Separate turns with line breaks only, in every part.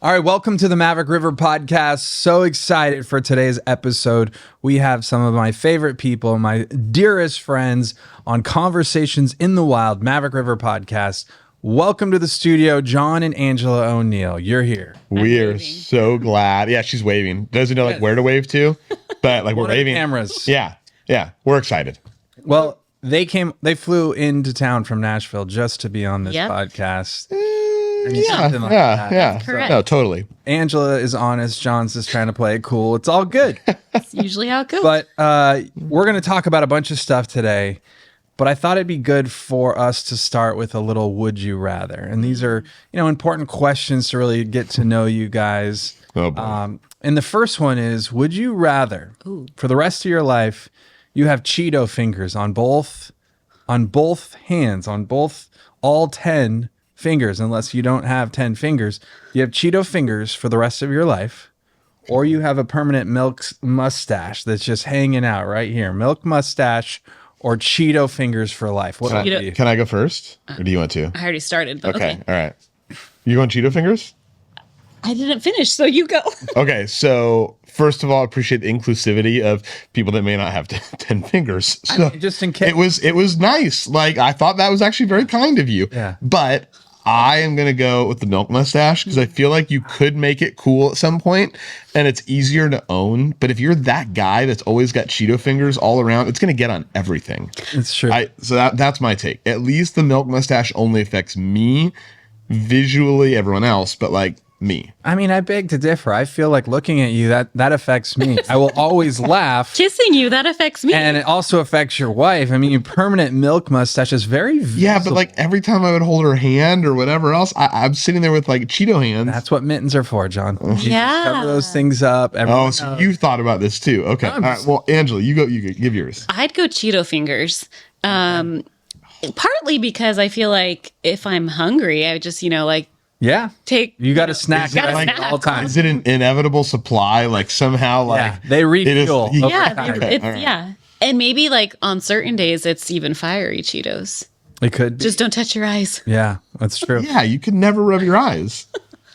All right, welcome to the Maverick River Podcast. So excited for today's episode. We have some of my favorite people, my dearest friends on Conversations in the Wild, Maverick River Podcast. Welcome to the studio, Jon and Angela O'Neill. You're here.
We are so glad. Yeah, she's waving. Doesn't know like where to wave to, but like we're waving.
Cameras.
Yeah, we're excited.
Well, they flew into town from Nashville just to be on this podcast.
Yeah.
Correct.
No, totally.
Angela is honest. Jon's just trying to play it cool. It's all good.
That's usually how it goes.
But we're going to talk about a bunch of stuff today. But I thought it'd be good for us to start with a little would you rather. And these are, important questions to really get to know you guys.
Oh, boy.
And the first one is, would you rather for the rest of your life, you have Cheeto fingers on both hands, all 10 fingers, unless you don't have 10 fingers. You have Cheeto fingers for the rest of your life, or you have a permanent milk mustache that's just hanging out right here. Milk mustache or Cheeto fingers for life. What would it be?
Can I go first, or do you want to?
I already started, but okay.
All right. You going Cheeto fingers?
I didn't finish, so you go.
Okay, so first of all, I appreciate the inclusivity of people that may not have 10 fingers. So
just in case.
It was nice. Like, I thought that was actually very kind of you.
Yeah.
But I am going to go with the milk mustache because I feel like you could make it cool at some point and it's easier to own. But if you're that guy that's always got Cheeto fingers all around, it's going to get on everything.
It's true.
So that's my take. At least the milk mustache only affects me visually, everyone else, but like me.
I mean, I beg to differ. I feel like looking at you, that affects me. I will always laugh.
Kissing you, that affects me.
And it also affects your wife. I mean, your permanent milk mustache is very visible.
Yeah, but like every time I would hold her hand or whatever else, I'm sitting there with like Cheeto hands.
That's what mittens are for, Jon. You just
Yeah.
cover those things up.
Oh, so you thought about this too. Okay. All right. Well, Angela, you go give yours.
I'd go Cheeto fingers. Partly because I feel like if I'm hungry, I just,
Yeah. You got to snack
gotta
like
snack.
all time.
Is it an inevitable supply? Like somehow like
They refuel.
yeah,
Okay,
it's
all right.
yeah. And maybe like on certain days, it's even fiery Cheetos.
It could be.
Just don't touch your eyes.
Yeah, that's true.
Yeah, you could never rub your eyes.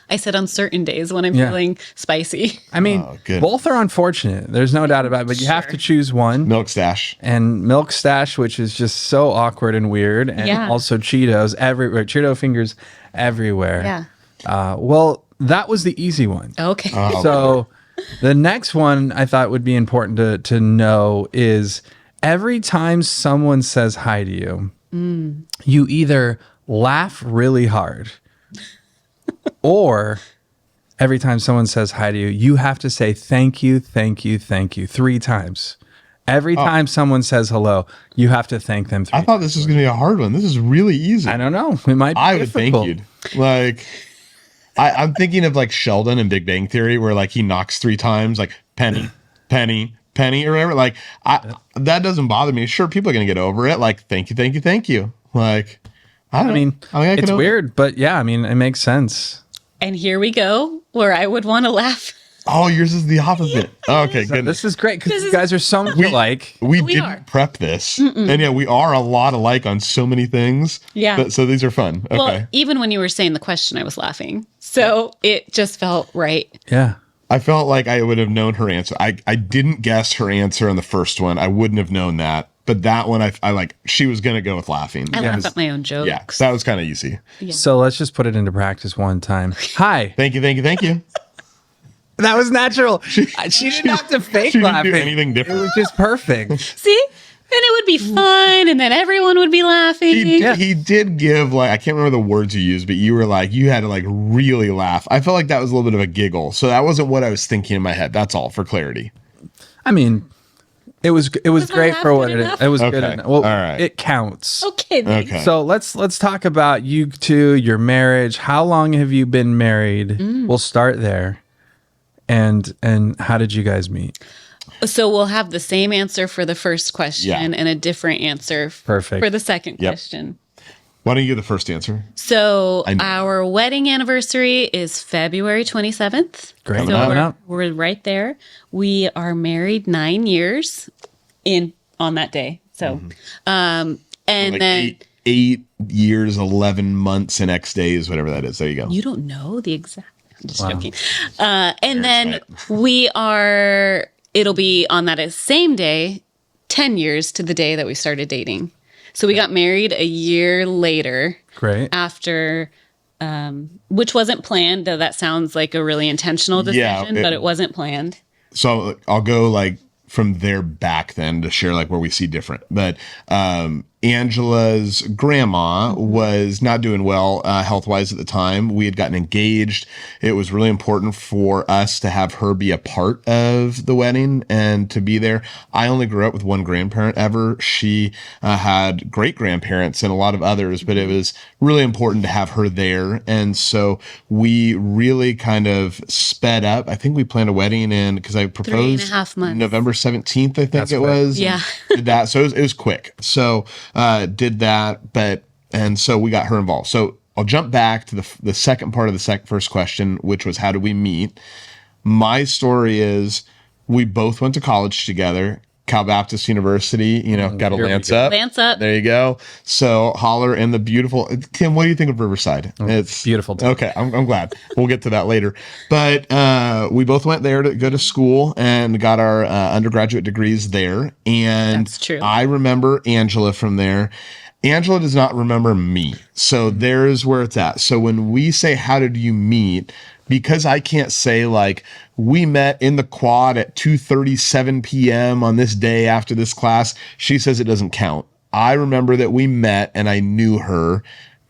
I said on certain days when I'm
Yeah.
feeling spicy.
I mean,
Oh, good.
both are unfortunate. There's no doubt about it, but you have to choose one.
Milk stash.
And milk stash, which is just so awkward and weird. And
Yeah.
also Cheetos everywhere. Cheeto fingers everywhere.
Yeah.
Well, that was the easy one.
Okay.
So the next one I thought would be important to know is every time someone says hi to you, you either laugh really hard or every time someone says hi to you, you have to say thank you, thank you, thank you 3 times. Every time someone says hello, you have to thank them 3
I thought this was going to be a hard one. This is really easy.
I don't know. It might be
I would
difficult.
thank you. Like, I'm thinking of like Sheldon in Big Bang Theory, where like he knocks 3 times, like penny, penny, penny, or whatever. Like, that doesn't bother me. Sure, people are gonna get over it. Like, thank you, thank you, thank you. Like, I mean,
it's weird, but yeah, I mean, it makes sense.
And here we go, where I would want to laugh.
Oh, yours is the opposite. Okay,
So
good.
this is great because you guys are so much alike.
We
We
didn't
are.
prep this, and yeah, we are a lot alike on so many things.
Yeah.
But, so these are fun. Okay.
Well, even when you were saying the question, I was laughing. So it just felt right.
Yeah.
I felt like I would have known her answer. I didn't guess her answer on the first one. I wouldn't have known that. But that one, I like, she was going to go with laughing.
I laugh at my own jokes.
Yeah, that was kind of easy.
So let's just put it into practice one time. Hi.
Thank you, thank you, thank you.
That was natural. She didn't have to fake
she didn't
laughing.
do anything
It
different.
was just perfect.
See? And it would be fun, and then everyone would be laughing.
He did give, like, I can't remember the words you used, but you were like, you had to like really laugh. I felt like that was a little bit of a giggle. So that wasn't what I was thinking in my head. That's all, for clarity.
I mean, it was great for what it is. It was good.
Okay.
Enough. Well,
All right.
It counts.
Okay, then.
Okay.
So let's talk about you two, your marriage. How long have you been married? We'll start there. And how did you guys meet?
So we'll have the same answer for the first question
Yeah.
and a different answer
Perfect.
for the second
Yep.
question.
Why don't you give the first answer?
So
I know.
our wedding anniversary is February 27th.
Great.
So
Coming up.
we're right there. We are married 9 years on that day. So, and
Like
then
eight years, 11 months, and X days, whatever that is. There you go.
you don't know the exact. Just joking. And then it'll be on that same day, 10 years to the day that we started dating. So we got married a year later.
Great.
After, which wasn't planned, though that sounds like a really intentional decision, but it wasn't planned.
So I'll go like from there back then to share like where we see different. But Angela's grandma was not doing well health-wise at the time. We had gotten engaged. It was really important for us to have her be a part of the wedding and to be there. I only grew up with one grandparent ever. She had great grandparents and a lot of others, but it was really important to have her there. And so we really kind of sped up. I think we planned a wedding in, because I proposed
3.5 months.
November 17th, I think was.
Yeah.
Did that. So it was quick. So did that, and so we got her involved. So I'll jump back to the second part of the first question, which was how did we meet? My story is we both went to college together. Cal Baptist University, got a Lance up.
Lance up.
There you go. So holler in the beautiful, Tim, what do you think of Riverside?
It's beautiful.
Okay. I'm glad. We'll get to that later. But we both went there to go to school and got our undergraduate degrees there. And
that's true.
I remember Angela from there. Angela does not remember me. So there's where it's at. So when we say, how did you meet? Because I can't say like we met in the quad at 2:37 p.m. on this day after this class. She says it doesn't count. I remember that we met and I knew her.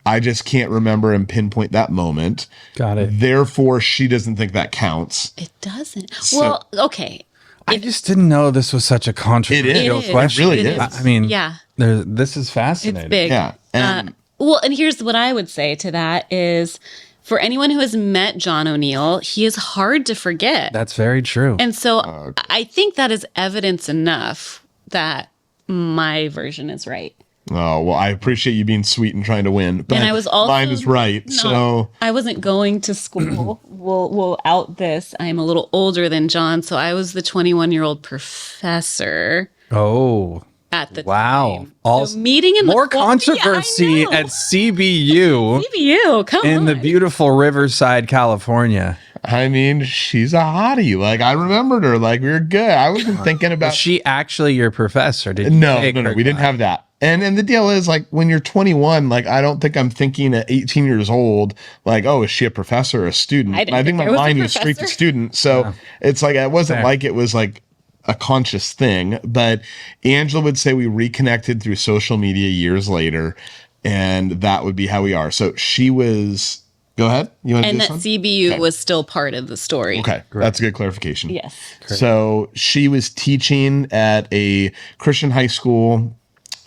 I just can't remember and pinpoint that moment.
Got it.
Therefore, she doesn't think that counts.
It doesn't. Well, okay.
I just didn't know this was such a controversial question.
It really is.
I mean,
yeah.
This is fascinating.
It's big.
Yeah. And
And here's what I would say to that is, for anyone who has met Jon O'Neill, he is hard to forget.
That's very true.
And so I think that is evidence enough that my version is right.
Oh, well, I appreciate you being sweet and trying to win. But
And I was also
mine is right. So
I wasn't going to school. We'll out this. I'm a little older than Jon, so I was the 21-year-old professor.
Oh.
At the
wow.
time. So meeting in
more
the
controversy at CBU.
CBU, come
in
on.
the beautiful Riverside, California.
I mean, she's a hottie. Like, I remembered her. Like, we were good. I wasn't thinking about.
Was she actually your professor? Did you
No.
take her
We didn't have that. And the deal is, like, when you're 21, like, I don't think I'm thinking at 18 years old, like, oh, is she a professor or a student?
I
think my mind was straight to student. So it's like, it wasn't like it was like a conscious thing. But Angela would say we reconnected through social media years later, and that would be how we are. So she was. Go ahead. You want to do
that
this
CBU was still part of the story.
Okay. That's a good clarification.
Yes.
Great.
So she was teaching at a Christian high school,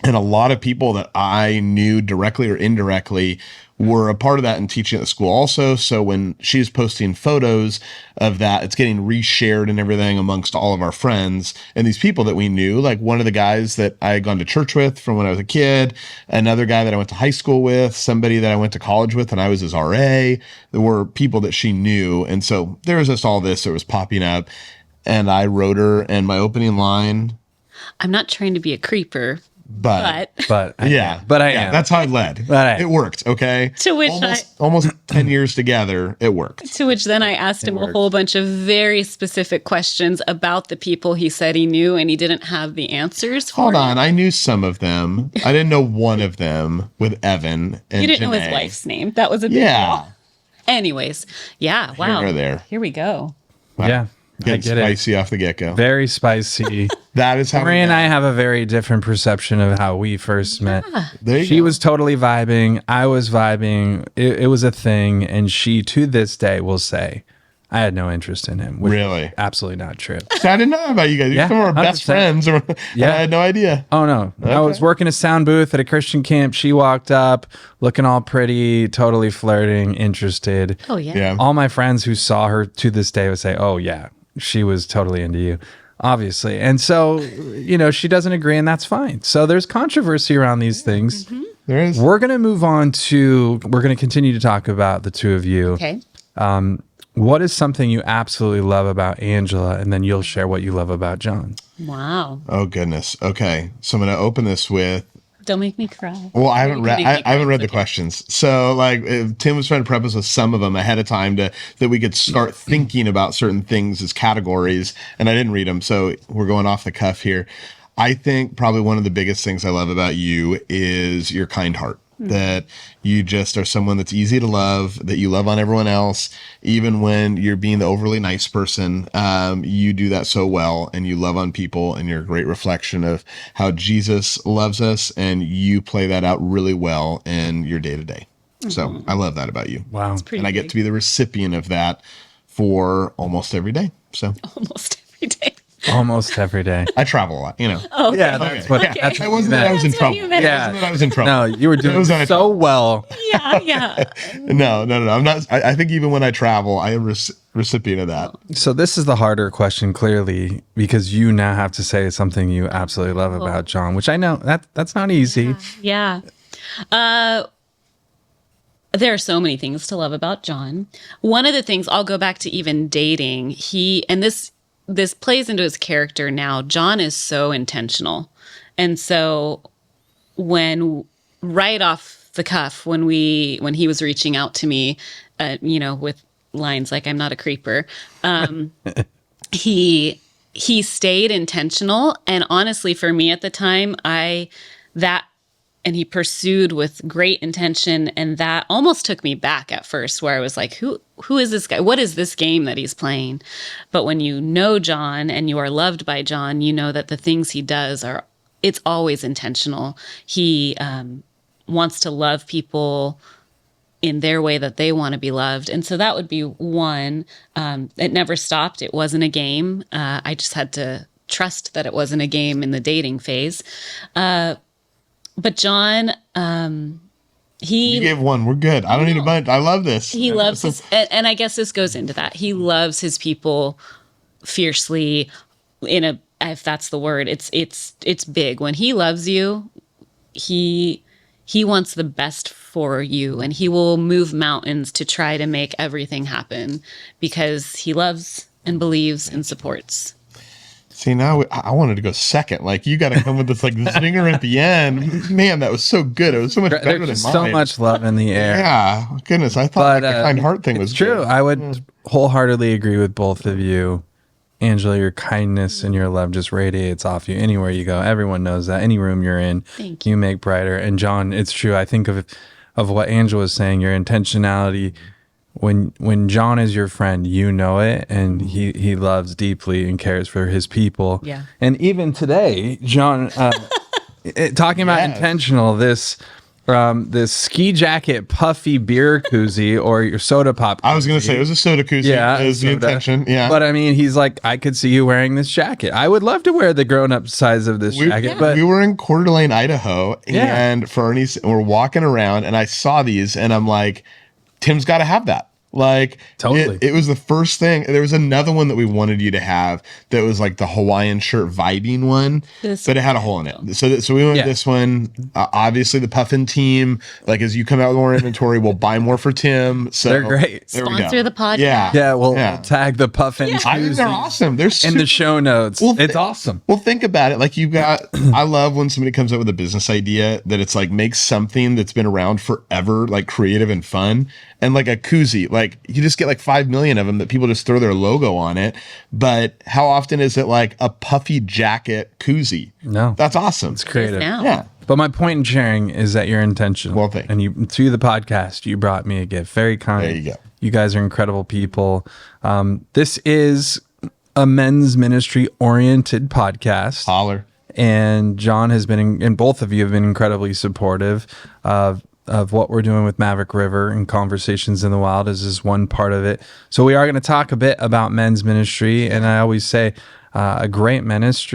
and a lot of people that I knew directly or indirectly were a part of that and teaching at the school also. So when she's posting photos of that, it's getting reshared and everything amongst all of our friends and these people that we knew, like one of the guys that I had gone to church with from when I was a kid, another guy that I went to high school with, somebody that I went to college with and I was his RA. There were people that she knew. And so there was just all this that was popping up, and I wrote her, and my opening line.
I'm not trying to be a creeper, but
I am.
That's how it led. It worked. Okay.
To which
almost 10 years together, it worked.
To which then I asked him a whole bunch of very specific questions about the people he said he knew, and he didn't have the answers for.
Hold on, I knew some of them. I didn't know one of them with Evan and
you didn't know his wife's name. That was a big deal. Anyways, yeah. Wow.
Here or there.
Here we go.
Wow.
Yeah.
Getting spicy off the get-go.
Very spicy.
That is how
Marie and I have a very different perception of how we first met.
There you
She
go.
was totally vibing. I was vibing. It was a thing. And she, to this day, will say, I had no interest in him. Which
Really?
is absolutely not true.
I didn't know about you guys. You're
Yeah,
some of our best
100%.
friends. I had no idea.
Oh, no. I was working a sound booth at a Christian camp. She walked up looking all pretty, totally flirting, interested.
Oh, yeah.
Yeah.
All my friends who saw her to this day would say, oh, yeah, she was totally into you, obviously. And so, she doesn't agree, and that's fine. So there's controversy around these things.
Mm-hmm.
There is.
We're going to move on we're going to continue to talk about the two of you.
Okay.
What is something you absolutely love about Angela? And then you'll share what you love about Jon.
Wow.
Oh, goodness. Okay. So I'm going to open this with
Don't make me cry.
Well, I haven't read. I haven't read the
okay.
questions, so like Tim was trying to prep us with some of them ahead of time that we could start thinking about certain things as categories, and I didn't read them, so we're going off the cuff here. I think probably one of the biggest things I love about you is your kind heart. That you just are someone that's easy to love, that you love on everyone else, even when you're being the overly nice person. You do that so well, and you love on people, and you're a great reflection of how Jesus loves us, and you play that out really well in your day to day. So I love that about you.
Wow.
And I get to be the recipient of that for almost every day. So
Almost every day.
Almost every day.
I travel a lot, you know.
Oh, okay.
Yeah, that's what.
Okay.
That's
It
what
wasn't that I was in
That's what
trouble.
you meant.
It wasn't that I was in trouble.
No, you were
It
doing
was that I
so well.
Yeah.
No. I'm not. I think even when I travel, I am recipient of that.
So this is the harder question, clearly, because you now have to say something you absolutely love about Jon, which I know that's not easy.
Yeah. There are so many things to love about Jon. One of the things, I'll go back to even dating, this plays into his character now. Jon is so intentional. And so when right off the cuff, when he was reaching out to me, with lines like "I'm not a creeper," he stayed intentional. And honestly, for me at the time, and he pursued with great intention, and that almost took me back at first, where I was like, who is this guy? What is this game that he's playing? But when you know Jon and you are loved by Jon, you know that the things he does it's always intentional. He wants to love people in their way that they want to be loved. And so that would be one. It never stopped. It wasn't a game. I just had to trust that it wasn't a game in the dating phase. But Jon,
You gave one. We're good. I don't need a bunch. I love this.
he loves his, and I guess this goes into that. He loves his people fiercely. If that's the word, it's big. When he loves you, he wants the best for you, and he will move mountains to try to make everything happen because he loves and believes and supports.
See, now I wanted to go second. Like, you got to come with this like zinger at the end. Man, that was so good. It was so much better than mine.
There's so much love in the air.
Yeah, goodness. I thought the kind heart thing was
true.
good.
I would wholeheartedly agree with both of you. Angela, your kindness and your love just radiates off you anywhere you go. Everyone knows that. Any room you're in,
Thank you.
you make brighter. And Jon, it's true. I think of what Angela was saying, your intentionality. When Jon is your friend, you know it, and he loves deeply and cares for his people.
Yeah.
And even today, Jon, talking about intentional, this ski jacket puffy beer koozie or your soda pop.
I was going to say it was a soda koozie.
Yeah,
is the intention. Yeah,
but I mean, he's like, I could see you wearing this jacket. I would love to wear the grown-up size of this jacket. But
we were in Coeur d'Alene, Idaho, and we're walking around, and I saw these, and I'm like, Tim's got to have that. Like,
totally.
It was the first thing. There was another one that we wanted you to have that was like the Hawaiian shirt vibing one, but it had a hole in it. So we went with this one. Obviously, the Puffin team, like, as you come out with more inventory, we'll buy more for Tim. So
they're great.
Sponsor the podcast.
Yeah.
We'll tag the Puffin.
I think they're awesome. They're
in the show notes. It's awesome.
Well, think about it. Like, I love when somebody comes up with a business idea that it's like makes something that's been around forever, like creative and fun. And like a koozie, like you just get like 5 million of them that people just throw their logo on it. But how often is it like a puffy jacket koozie?
No.
That's awesome.
It's creative.
Yeah.
But my point in sharing is that you're intentional.
Well, thank you.
And you, through the podcast, you brought me a gift. Very kind.
There you go.
You guys are incredible people. This is a men's ministry oriented podcast.
Holler.
And Jon has been, and both of you have been incredibly supportive of what we're doing with Maverick River and Conversations in the Wild is one part of it. So we are going to talk a bit about men's ministry. And I always say a great men's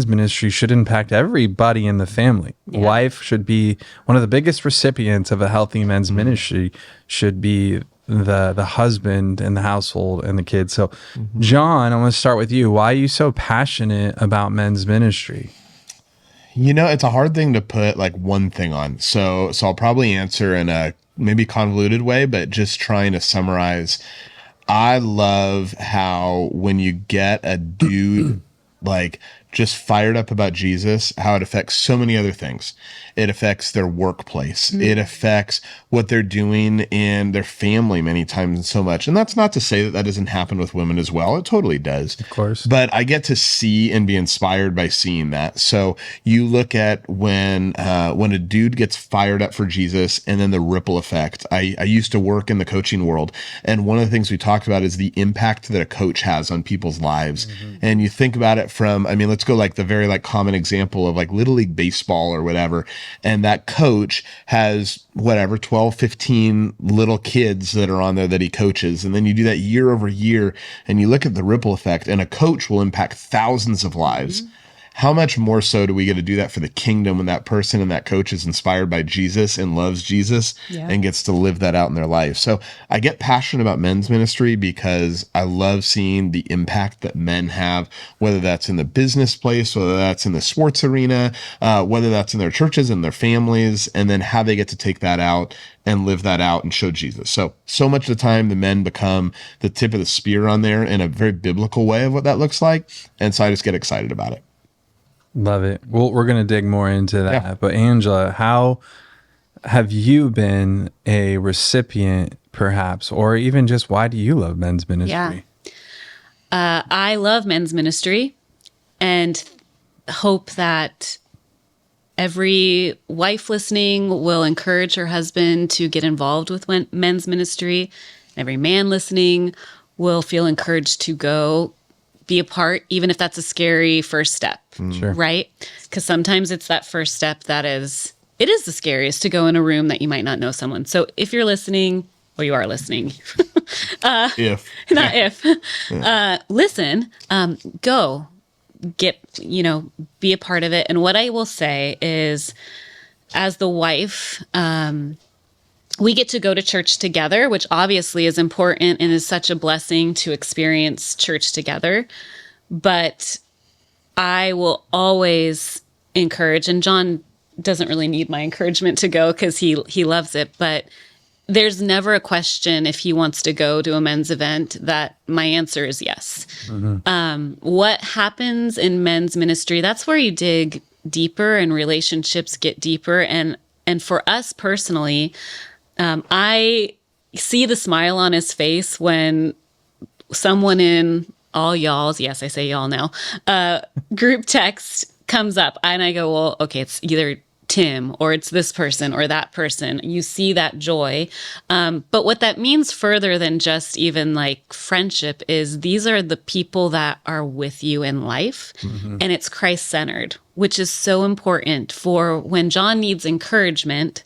ministry should impact everybody in the family. Yeah. Wife should be one of the biggest recipients of a healthy men's ministry, should be the husband and the household and the kids. So Jon, I want to start with you. Why are you so passionate about men's ministry?
You know, it's a hard thing to put like one thing on. So I'll probably answer in a maybe convoluted way, but just trying to summarize. I love how when you get a dude like just fired up about Jesus, how it affects so many other things. It affects their workplace. It affects what they're doing in their family many times and so much. And that's not to say that that doesn't happen with women as well. It totally does.
Of course.
But I get to see and be inspired by seeing that. So you look at when a dude gets fired up for Jesus and then the ripple effect. I used to work in the coaching world. And one of the things we talked about is the impact that a coach has on people's lives. And you think about it from, I mean, let's go like the very like common example of like Little League baseball or whatever. And that coach has whatever, 12, 15 little kids that are on there that he coaches. And then you do that year over year and you look at the ripple effect, and a coach will impact thousands of lives. How much more so do we get to do that for the kingdom when that person and that coach is inspired by Jesus and loves Jesus and gets to live that out in their life? So I get passionate about men's ministry because I love seeing the impact that men have, whether that's in the business place, whether that's in the sports arena, whether that's in their churches and their families, and then how they get to take that out and live that out and show Jesus. So much of the time the men become the tip of the spear on there in a very biblical way of what that looks like. And so I just get excited about it.
Love it. Well, we're going to dig more into that.
Yeah.
But Angela, how have you been a recipient, perhaps, or even just why do you love men's ministry?
I love men's ministry and hope that every wife listening will encourage her husband to get involved with men's ministry. Every man listening will feel encouraged to go be a part, even if that's a scary first step,
Sure.
right? Because sometimes it's that first step it is the scariest, to go in a room that you might not know someone. So if you're listening, or you are listening, listen, go be a part of it. And what I will say is, as the wife, we get to go to church together, which obviously is important and is such a blessing to experience church together. But I will always encourage, and Jon doesn't really need my encouragement to go because he loves it, but there's never a question if he wants to go to a men's event that my answer is yes. What happens in men's ministry, that's where you dig deeper and relationships get deeper. And for us personally, I see the smile on his face when someone in all y'all's, yes, I say y'all now, group text comes up and I go, well, okay, it's either Tim or it's this person or that person. You see that joy. But what that means further than just even like friendship is these are the people that are with you in life, and it's Christ-centered, which is so important for when Jon needs encouragement.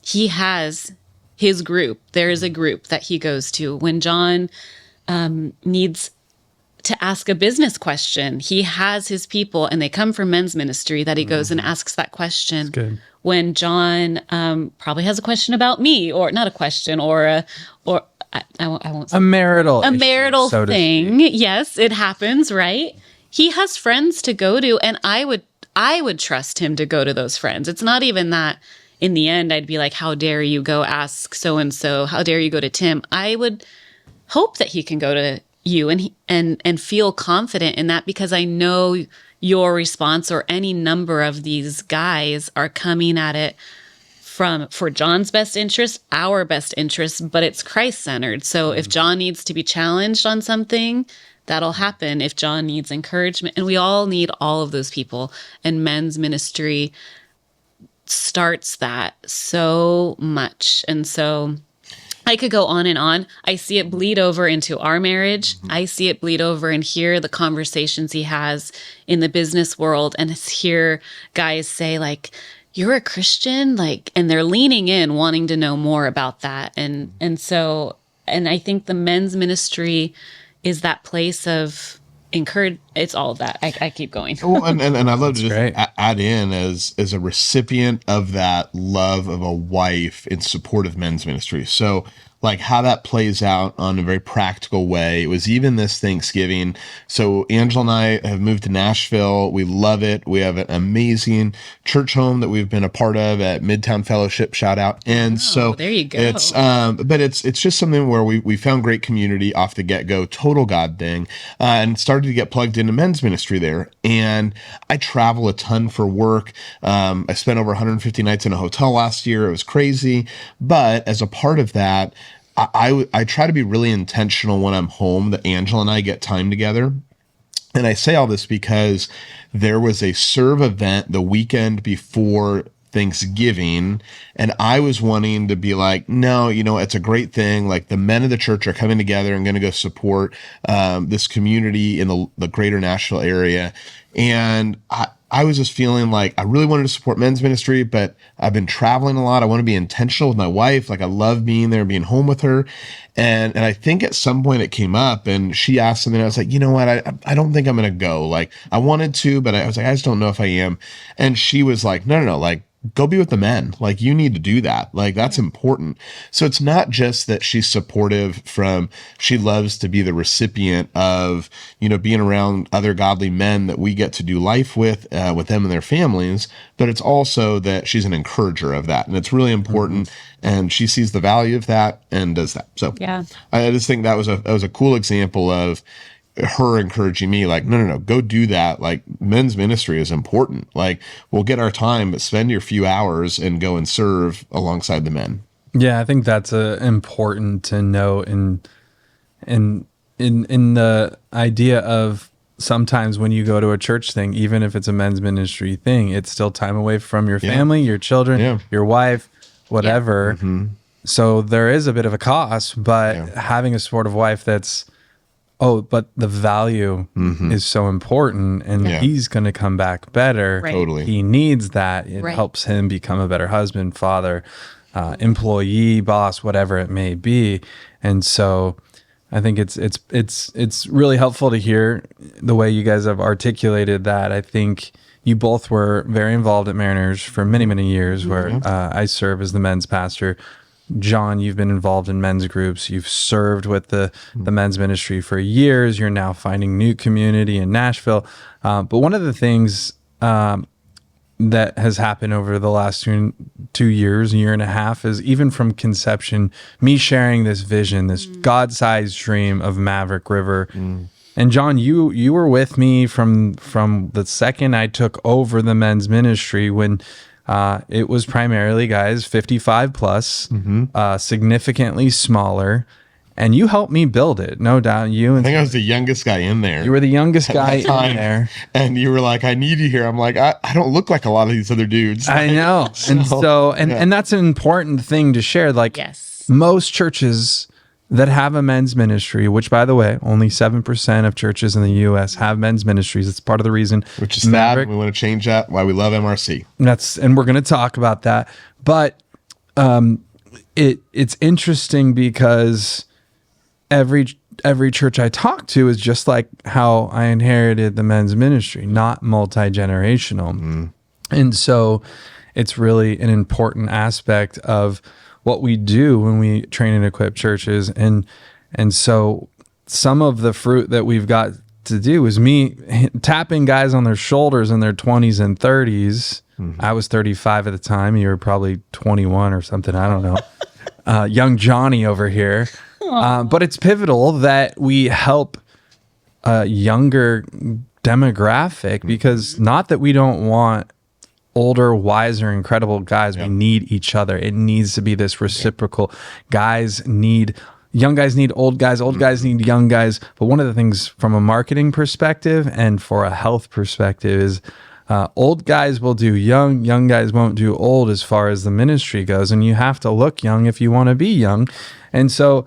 He has his group. There is a group that he goes to. When Jon needs to ask a business question, he has his people, and they come from men's ministry that he goes and asks that question.
Good.
When Jon probably has a question about me, or not a question, I won't say
A marital
issue, thing. Yes, it happens, right? He has friends to go to, and I would trust him to go to those friends. It's not even that in the end I'd be like, how dare you go ask so-and-so? How dare you go to Tim? I would hope that he can go to you and feel confident in that, because I know your response or any number of these guys are coming at it for Jon's best interest, our best interest, but it's Christ-centered. So if Jon needs to be challenged on something, that'll happen. If Jon needs encouragement, and we all need all of those people, and men's ministry starts that so much. And so I could go on and on. I see it bleed over into our marriage. I see it bleed over and hear the conversations he has in the business world, and hear guys say like, you're a Christian, like, and they're leaning in, wanting to know more about that. And I think the men's ministry is that place of encourage. It's all of that. I keep going.
Well, and I'd love to just add in as a recipient of that love of a wife in support of men's ministry. So like how that plays out on a very practical way. It was even this Thanksgiving. So Angela and I have moved to Nashville. We love it. We have an amazing church home that we've been a part of at Midtown Fellowship, shout out. And so
there you go.
It's, but it's just something where we found great community off the get-go, total God thing, and started to get plugged into men's ministry there. And I travel a ton for work. I spent over 150 nights in a hotel last year. It was crazy. But as a part of that, I try to be really intentional when I'm home that Angela and I get time together. And I say all this because there was a serve event the weekend before Thanksgiving, and I was wanting to be like, no, it's a great thing. Like the men of the church are coming together and going to go support this community in the greater Nashville area. And I was just feeling like I really wanted to support men's ministry, but I've been traveling a lot. I want to be intentional with my wife. Like I love being there and being home with her. And I think at some point it came up and she asked something. I was like, you know what? I don't think I'm going to go. Like I wanted to, but I was like, I just don't know if I am. And she was like, no, like, go be with the men. Like you need to do that. Like that's important. So it's not just that she's supportive she loves to be the recipient of, being around other godly men that we get to do life with them and their families, but it's also that she's an encourager of that. And it's really important. And she sees the value of that and does that. So yeah, I just think that was a cool example of her encouraging me, like, no, go do that. Like men's ministry is important. Like we'll get our time, but spend your few hours and go and serve alongside the men.
Yeah, I think that's important to note in the idea of sometimes when you go to a church thing, even if it's a men's ministry thing, it's still time away from your family, your children, your wife, whatever. Yeah. So there is a bit of a cost, but having a supportive wife but the value is so important and he's going to come back better.
Right.
Totally.
He needs that. It helps him become a better husband, father, employee, boss, whatever it may be. And so I think it's really helpful to hear the way you guys have articulated that. I think you both were very involved at Mariners for many, many years where I serve as the men's pastor. Jon, you've been involved in men's groups. You've served with the men's ministry for years. You're now finding new community in Nashville. But one of the things that has happened over the last 2 years, a year and a half, is even from conception, me sharing this vision, this God-sized dream of Maverick River. And Jon, you were with me from the second I took over the men's ministry when it was primarily guys 55 plus, significantly smaller, and you helped me build it, no doubt. I
think I was the youngest guy in there.
You were the youngest guy in there,
and you were like, "I need you here." I'm like, "I don't look like a lot of these other dudes."
I know, and that's an important thing to share. Like, most churches that have a men's ministry, which, by the way, only 7% of churches in the U.S. have men's ministries. It's part of the reason.
Which is Maverick, sad. We want to change that. Why we love MRC.
And we're going to talk about that. But it's interesting because every church I talk to is just like how I inherited the men's ministry, not multi-generational. And so it's really an important aspect of what we do when we train and equip churches. And so some of the fruit that we've got to do is me tapping guys on their shoulders in their 20s and 30s. I was 35 at the time. You were probably 21 or something. I don't know. Young Johnny over here. But it's pivotal that we help a younger demographic, because not that we don't want older, wiser, incredible guys. We need each other. It needs to be this reciprocal. Young guys need old guys need young guys. But one of the things from a marketing perspective and for a health perspective is old guys will do young guys won't do old as far as the ministry goes. And you have to look young if you want to be young. And so,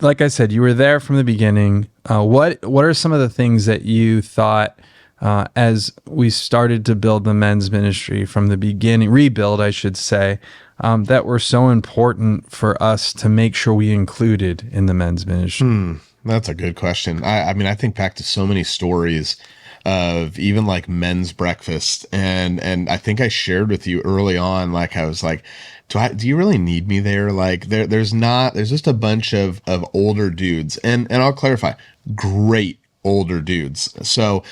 like I said, you were there from the beginning. What are some of the things that you thought as we started to build the men's ministry from the beginning, rebuild, I should say, that were so important for us to make sure we included in the men's ministry?
That's a good question. I mean, I think back to so many stories. of even like men's breakfast. And I think I shared with you early on, like I was like, do you really need me there? Like there's just a bunch of older dudes, and I'll clarify, great older dudes. So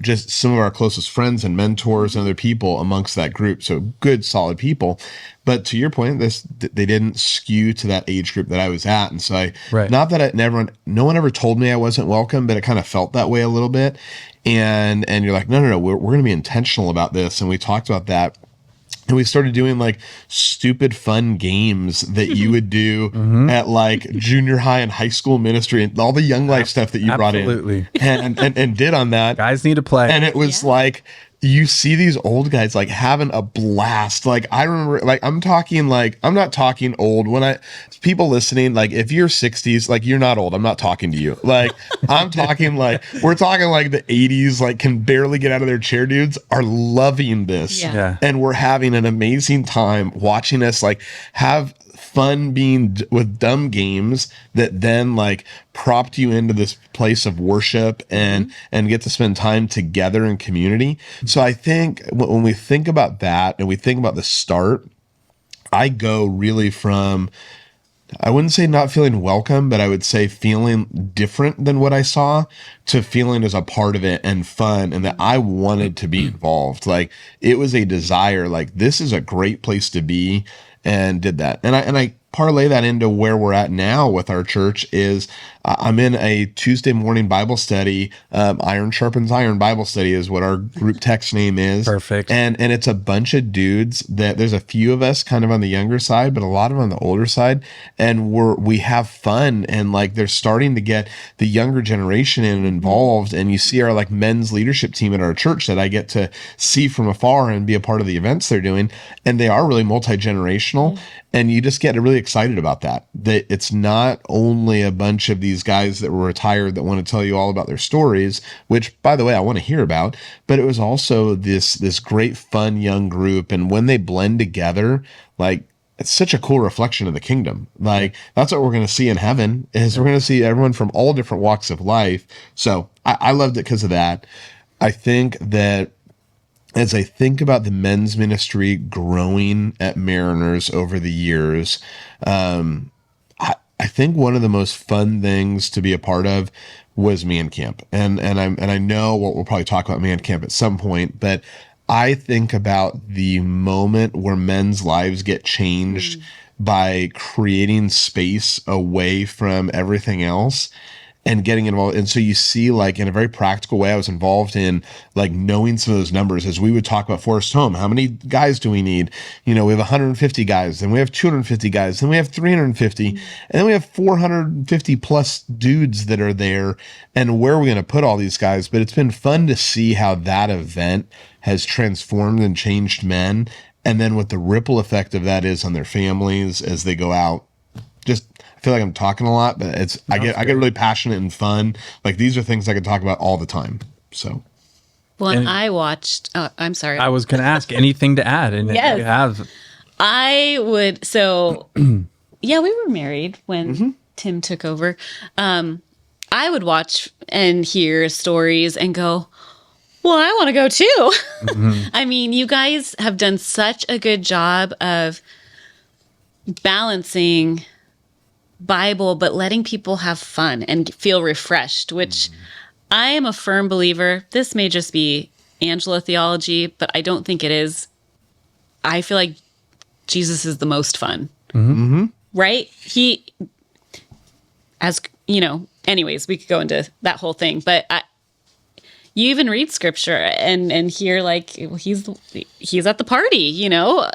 just some of our closest friends and mentors and other people amongst that group. So good, solid people. But to your point, they didn't skew to that age group that I was at. And so not that no one ever told me I wasn't welcome, but it kind of felt that way a little bit. And you're like, no, we're going to be intentional about this. And we talked about that. And we started doing like stupid fun games that you would do at like junior high and high school ministry and all the Young Life stuff that you brought in and did on that.
Guys need to play.
And it was like, you see these old guys like having a blast. Like I remember, like I'm not talking old when people listening, like if you're 60s, like you're not old. I'm not talking to you. Like I'm talking like, we're talking like the 80s, like can barely get out of their chair dudes are loving this.
Yeah.
And we're having an amazing time watching us like have fun being with dumb games that then like propped you into this place of worship and get to spend time together in community. So I think when we think about that and we think about the start, I go really from, I wouldn't say not feeling welcome, but I would say feeling different than what I saw to feeling as a part of it and fun and that I wanted to be involved. Like it was a desire, like this is a great place to be, and did that. And I parlay that into where we're at now with our church is I'm in a Tuesday morning Bible study. Iron Sharpens Iron Bible Study is what our group text name is.
Perfect.
And it's a bunch of dudes that there's a few of us kind of on the younger side, but a lot of them on the older side. And we have fun, and like they're starting to get the younger generation involved. And you see our like men's leadership team at our church that I get to see from afar and be a part of the events they're doing. And they are really multi-generational. And you just get really excited about that it's not only a bunch of these guys that were retired that want to tell you all about their stories, which by the way, I want to hear about, but it was also this great fun young group. And when they blend together, like it's such a cool reflection of the kingdom. Like that's what we're going to see in heaven is we're going to see everyone from all different walks of life. So I loved it because of that. I think that as I think about the men's ministry growing at Mariners over the years, I think one of the most fun things to be a part of was Man Camp. And I know we'll probably talk about Man Camp at some point, but I think about the moment where men's lives get changed by creating space away from everything else and getting involved. And so you see, like in a very practical way, I was involved in like knowing some of those numbers as we would talk about Forest Home. How many guys do we need? You know, we have 150 guys, then we have 250 guys, then we have 350, and then we have 450 plus dudes that are there. And where are we going to put all these guys? But it's been fun to see how that event has transformed and changed men. And then what the ripple effect of that is on their families as they go out. Just, I feel like I'm talking a lot, but I get really passionate and fun. Like these are things I could talk about all the time. So,
well, I watched. I'm sorry.
I was going to ask anything to add, and
yes.
you have.
I would. So, yeah, we were married when Tim took over. I would watch and hear stories and go, well, I want to go too. I mean, you guys have done such a good job of balancing Bible, but letting people have fun and feel refreshed, which I am a firm believer. This may just be Angela theology, but I don't think it is. I feel like Jesus is the most fun, right? He, as you know, anyways, we could go into that whole thing, but you even read scripture and hear like he's at the party, you know.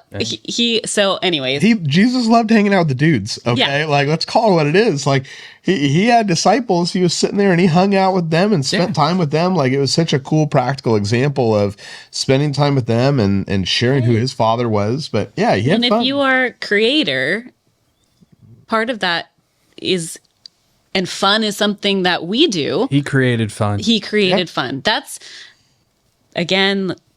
So anyways,
Jesus loved hanging out with the dudes. Okay, yeah. Like let's call it what it is. Like he had disciples. He was sitting there and he hung out with them and spent time with them. Like it was such a cool practical example of spending time with them and sharing who his father was. But yeah, he had fun.
And if you are creator, part of that is. And fun is something that we do.
He created fun.
He created fun. That's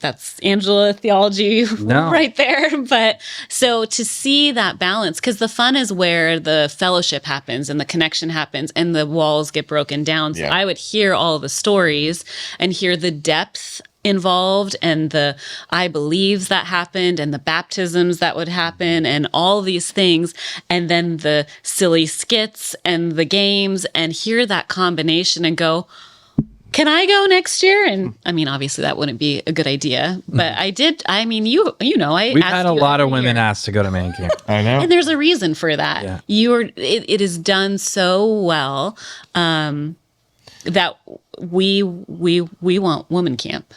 that's Angela theology
No.
right there. But so to see that balance, because the fun is where the fellowship happens and the connection happens and the walls get broken down. So
Yeah.
I would hear all the stories and hear the depth involved and the I believes that happened and the baptisms that would happen and all these things, and then the silly skits and the games, and hear that combination and go, can I go next year? And I mean, obviously that wouldn't be a good idea, but I did. I mean, you know,
We've had a lot of women ask to go to man camp.
I know.
and there's a reason for that.
Yeah.
It is done so well that we want woman camp.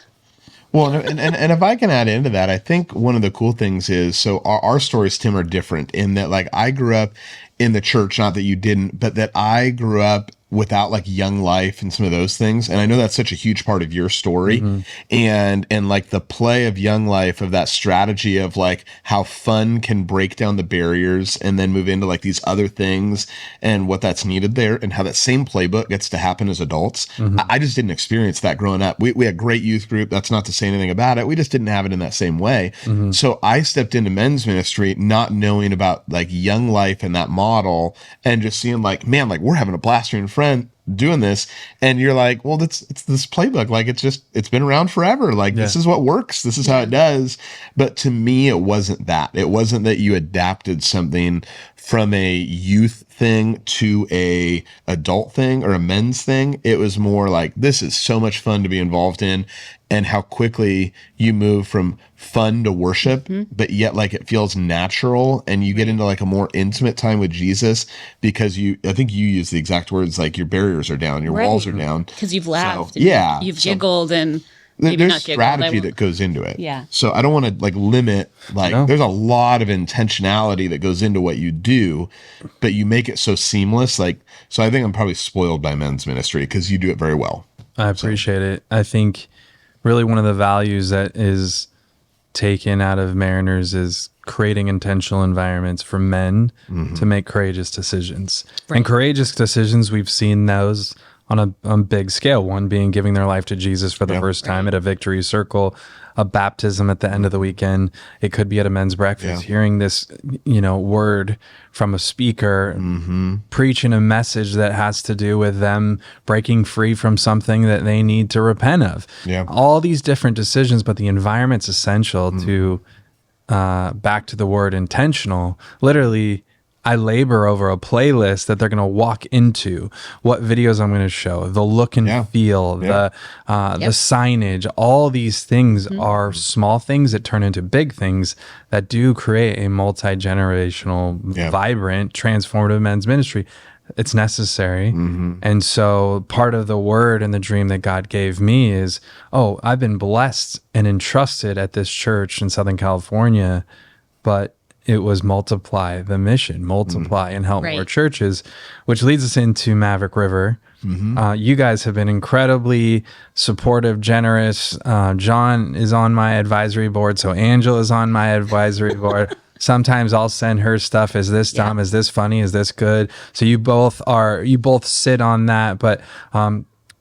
Well, and if I can add into that, I think one of the cool things is, so our stories, Tim, are different in that, like, I grew up in the church, not that you didn't, but that I grew up without like Young Life and some of those things. And I know that's such a huge part of your story.
Mm-hmm.
And like the play of Young Life, of that strategy of like how fun can break down the barriers and then move into like these other things and what that's needed there, and how that same playbook gets to happen as adults.
Mm-hmm.
I just didn't experience that growing up. We had great youth group. That's not to say anything about it. We just didn't have it in that same way.
Mm-hmm.
So I stepped into men's ministry not knowing about like Young Life and that model, and just seeing like, man, like we're having a blast here in front doing this, and you're like, well, it's this playbook, like it's been around forever, like this is what works, this is how it does. But to me, it wasn't that you adapted something from a youth thing to a adult thing or a men's thing. It was more like, this is so much fun to be involved in, and how quickly you move from fun to worship, but yet like it feels natural, and you get into like a more intimate time with Jesus, because I think you use the exact words, like your barriers are down, your walls are down.
Because you've laughed.
So, yeah.
You've giggled and maybe
there's
not giggled.
strategy that goes into it.
Yeah.
So I don't want to like limit, like
No.
there's a lot of intentionality that goes into what you do, but you make it so seamless. Like, so I think I'm probably spoiled by men's ministry because you do it very well.
I appreciate it. I think really one of the values that is taken out of Mariners is creating intentional environments for men to make courageous decisions.
Right.
And courageous decisions, we've seen those on a big scale. One being giving their life to Jesus for the first time at a victory circle, a baptism at the end of the weekend. It could be at a men's breakfast, hearing this, word from a speaker, preaching a message that has to do with them breaking free from something that they need to repent of.
Yeah.
All these different decisions, but the environment's essential to, back to the word intentional. Literally, I labor over a playlist that they're going to walk into, what videos I'm going to show, the look and feel, the signage. All these things are small things that turn into big things that do create a multi-generational, vibrant, transformative men's ministry. It's necessary. And so part of the word and the dream that God gave me is, I've been blessed and entrusted at this church in Southern California, but it was multiply the mission, multiply and help more churches, which leads us into Maverick River. You guys have been incredibly supportive, generous. Jon is on my advisory board, so Angela's on my advisory board. Sometimes I'll send her stuff. Is this dumb? Is this funny? Is this good? So you both sit on that. But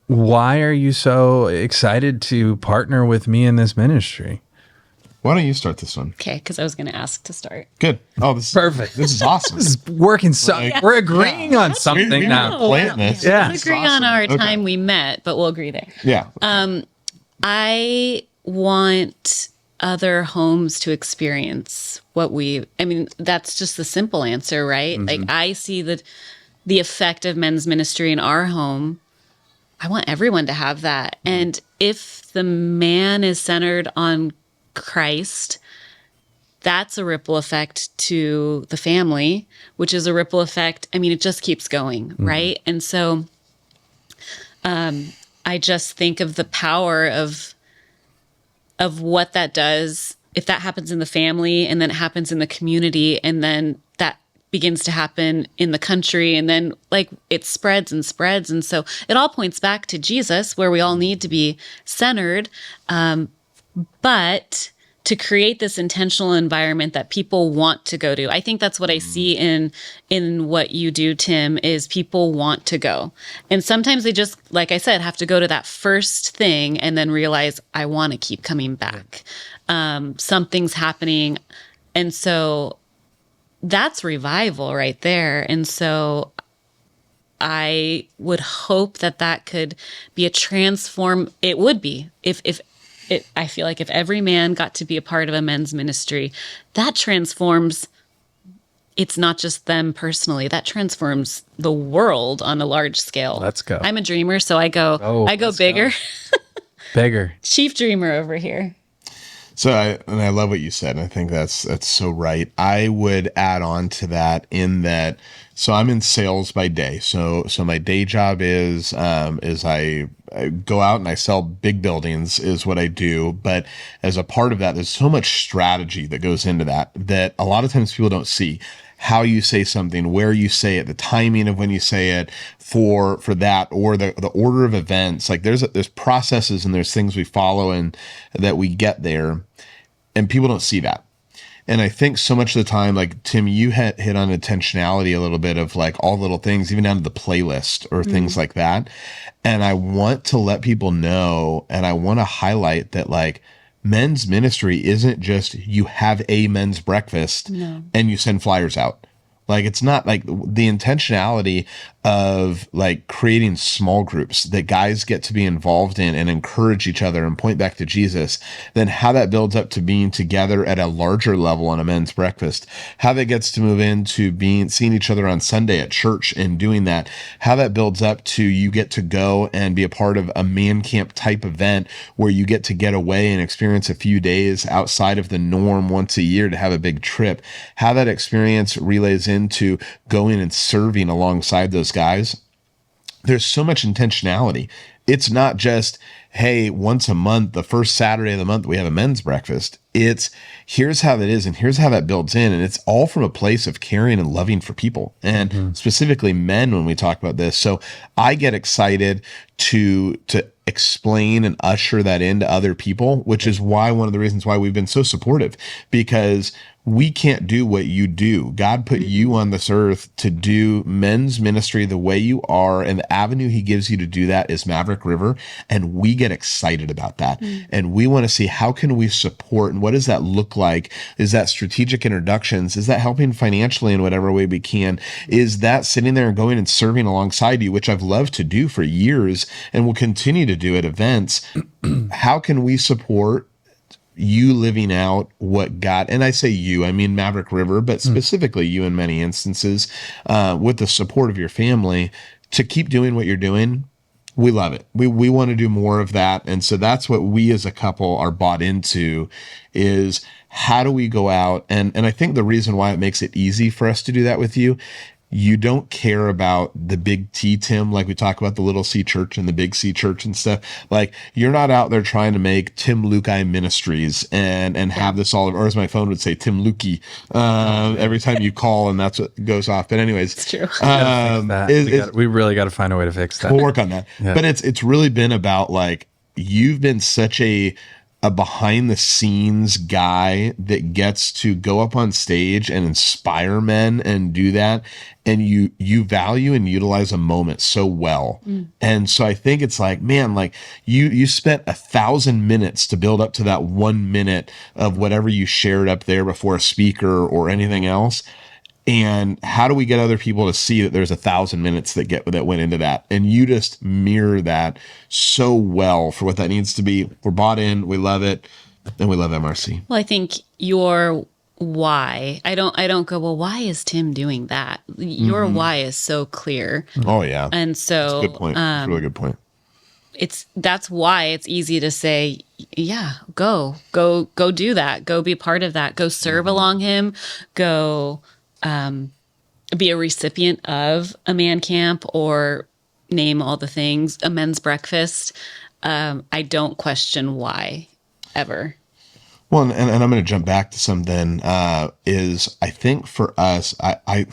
why are you so excited to partner with me in this ministry?
Why don't you start this one?
Okay, because I was going to ask to start.
Good. Oh, this is
Perfect.
This is awesome.
This is working. We're agreeing on something
we
now.
Plan this.
Yeah.
We'll agree on our time we met, but we'll agree there.
Yeah.
I want other homes to experience that's just the simple answer, right? Like, I see the effect of men's ministry in our home. I want everyone to have that. And if the man is centered on Christ, that's a ripple effect to the family, which is a ripple effect. I mean, it just keeps going, right? And so I just think of the power of what that does if that happens in the family, and then it happens in the community, and then that begins to happen in the country, and then like it spreads and spreads. And so it all points back to Jesus, where we all need to be centered. But to create this intentional environment that people want to go to. I think that's what I see in what you do, Tim, is people want to go. And sometimes they just, like I said, have to go to that first thing and then realize, I want to keep coming back. Something's happening. And so that's revival right there. And so I would hope that that could be a transform. It would be I feel like if every man got to be a part of a men's ministry, that transforms. It's not just them personally. That transforms the world on a large scale.
Let's go.
I'm a dreamer, so I go bigger.
Bigger.
Chief dreamer over here.
So I love what you said. And I think that's so right. I would add on to that in that. So I'm in sales by day. So my day job is I go out and I sell big buildings is what I do. But as a part of that, there's so much strategy that goes into that a lot of times people don't see. How you say something, where you say it, the timing of when you say it for that, or the order of events. Like there's processes and there's things we follow and that we get there, and people don't see that. And I think so much of the time, like Tim, you hit on intentionality a little bit of like all the little things, even down to the playlist or things like that. And I want to let people know, and I want to highlight that like men's ministry isn't just you have a men's breakfast and you send flyers out. Like it's not like the intentionality of like creating small groups that guys get to be involved in and encourage each other and point back to Jesus, then how that builds up to being together at a larger level on a men's breakfast, how that gets to move into seeing each other on Sunday at church and doing that, how that builds up to you get to go and be a part of a man camp type event where you get to get away and experience a few days outside of the norm once a year to have a big trip, how that experience relays into going and serving alongside those guys. There's so much intentionality. It's not just, hey, once a month, the first Saturday of the month, we have a men's breakfast. It's here's how that is, and here's how that builds in. And it's all from a place of caring and loving for people, and specifically men when we talk about this. So I get excited to explain and usher that into other people, which is why one of the reasons why we've been so supportive, because we can't do what you do. God put you on this earth to do men's ministry the way you are, and the avenue he gives you to do that is Maverick River, and we get excited about that. And we want to see how can we support, and what does that look like? Is that strategic introductions? Is that helping financially in whatever way we can? Is that sitting there and going and serving alongside you, which I've loved to do for years and will continue to do at events? How can we support you living out what God, and I say you, I mean Maverick River, but specifically you in many instances, with the support of your family, to keep doing what you're doing? We love it. We want to do more of that. And so that's what we as a couple are bought into, is how do we go out? And I think the reason why it makes it easy for us to do that with you, you don't care about the big T, Tim, like we talk about the little C church and the big C church and stuff. Like you're not out there trying to make Tim Lukai Ministries and have this all, or as my phone would say, Tim Lukey, every time you call, and that's what goes off. But anyways,
It's true.
We really got to find a way to fix that.
We'll work on that. Yeah. But it's really been about like, you've been such a behind the scenes guy that gets to go up on stage and inspire men and do that. And you value and utilize a moment so well. And so I think it's like, man, like you spent 1,000 minutes to build up to that 1 minute of whatever you shared up there before a speaker or anything else. And how do we get other people to see that there's 1,000 minutes that went into that? And you just mirror that so well for what that needs to be. We're bought in, we love it, and we love MRC.
Well, I think your why, I don't go, well, why is Tim doing that? Your why is so clear.
Oh yeah.
And so
that's a good point. That's a really good point.
That's why it's easy to say, yeah, go do that. Go be part of that. Go serve along him. Go be a recipient of a man camp, or name all the things, a men's breakfast. I don't question why ever.
Well, and I'm going to jump back to something, is I think for us,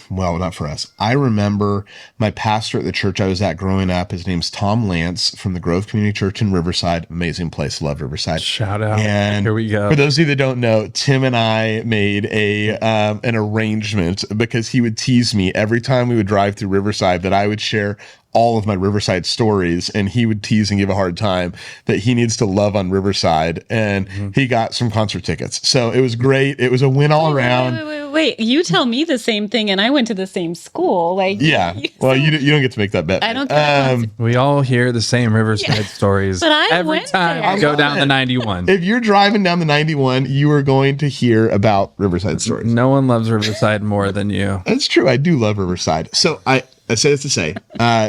well, not for us. I remember my pastor at the church I was at growing up. His name's Tom Lance from the Grove Community Church in Riverside. Amazing place. Love Riverside.
Shout out.
And
here we go.
For those of you that don't know, Tim and I made an arrangement because he would tease me every time we would drive through Riverside that I would share all of my Riverside stories, and he would tease and give a hard time that he needs to love on Riverside, and he got some concert tickets. So it was great. It was a win all around.
Wait, you tell me the same thing, and I went to the same school. Like,
yeah. Well, you don't get to make that bet.
I don't get
we all hear the same Riverside stories
but I
every
went
time
there.
we go down the 91.
If you're driving down the 91, you are going to hear about Riverside stories.
No one loves Riverside more than you.
That's true. I do love Riverside. So I say this to say,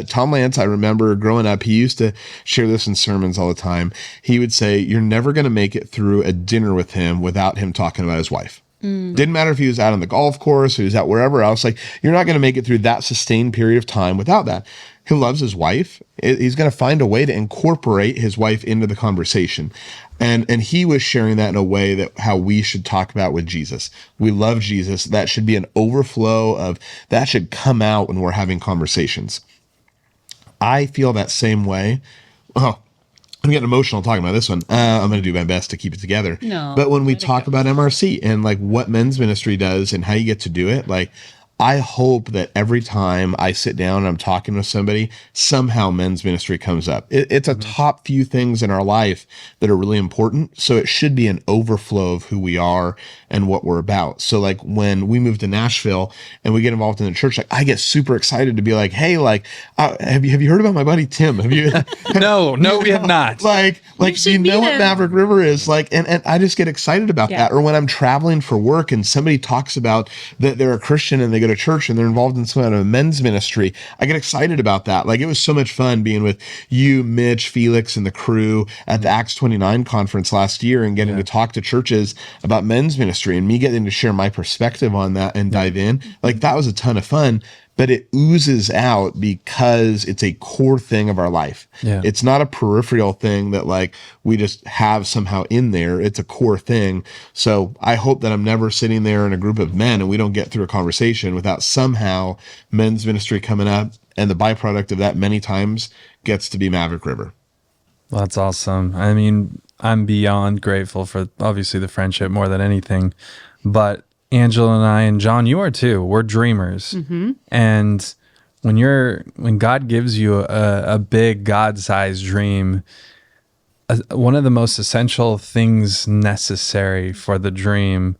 Tom Lance, I remember growing up, he used to share this in sermons all the time. He would say, you're never going to make it through a dinner with him without him talking about his wife. Didn't matter if he was out on the golf course, or he was out wherever else. Like, you're not going to make it through that sustained period of time without that. He loves his wife. He's going to find a way to incorporate his wife into the conversation. And he was sharing that in a way that how we should talk about with Jesus. We love Jesus. That should be an overflow of, that should come out when we're having conversations. I feel that same way. Oh, I'm getting emotional talking about this one. I'm going to do my best to keep it together.
No,
but when we talk about MRC and like what men's ministry does and how you get to do it, like, I hope that every time I sit down and I'm talking with somebody, somehow men's ministry comes up. It's a top few things in our life that are really important. So it should be an overflow of who we are and what we're about. So like when we move to Nashville and we get involved in the church, like I get super excited to be like, hey, like, have you heard about my buddy Tim? Have you?
No, we have not.
Like, do you know what Maverick River is? Like, and I just get excited about that. Or when I'm traveling for work and somebody talks about that they're a Christian and they go to church and they're involved in some kind of men's ministry, I get excited about that. Like, it was so much fun being with you, Mitch, Felix, and the crew at the Acts 29 conference last year and getting to talk to churches about men's ministry and me getting to share my perspective on that and dive in. Like, that was a ton of fun. But it oozes out because it's a core thing of our life. Yeah. It's not a peripheral thing that like we just have somehow in there. It's a core thing. So I hope that I'm never sitting there in a group of men and we don't get through a conversation without somehow men's ministry coming up. And the byproduct of that many times gets to be Maverick River.
Well, that's awesome. I mean, I'm beyond grateful for obviously the friendship more than anything, but Angela and I, and Jon, you are too. We're dreamers. Mm-hmm. And when God gives you a big God-sized dream, one of the most essential things necessary for the dream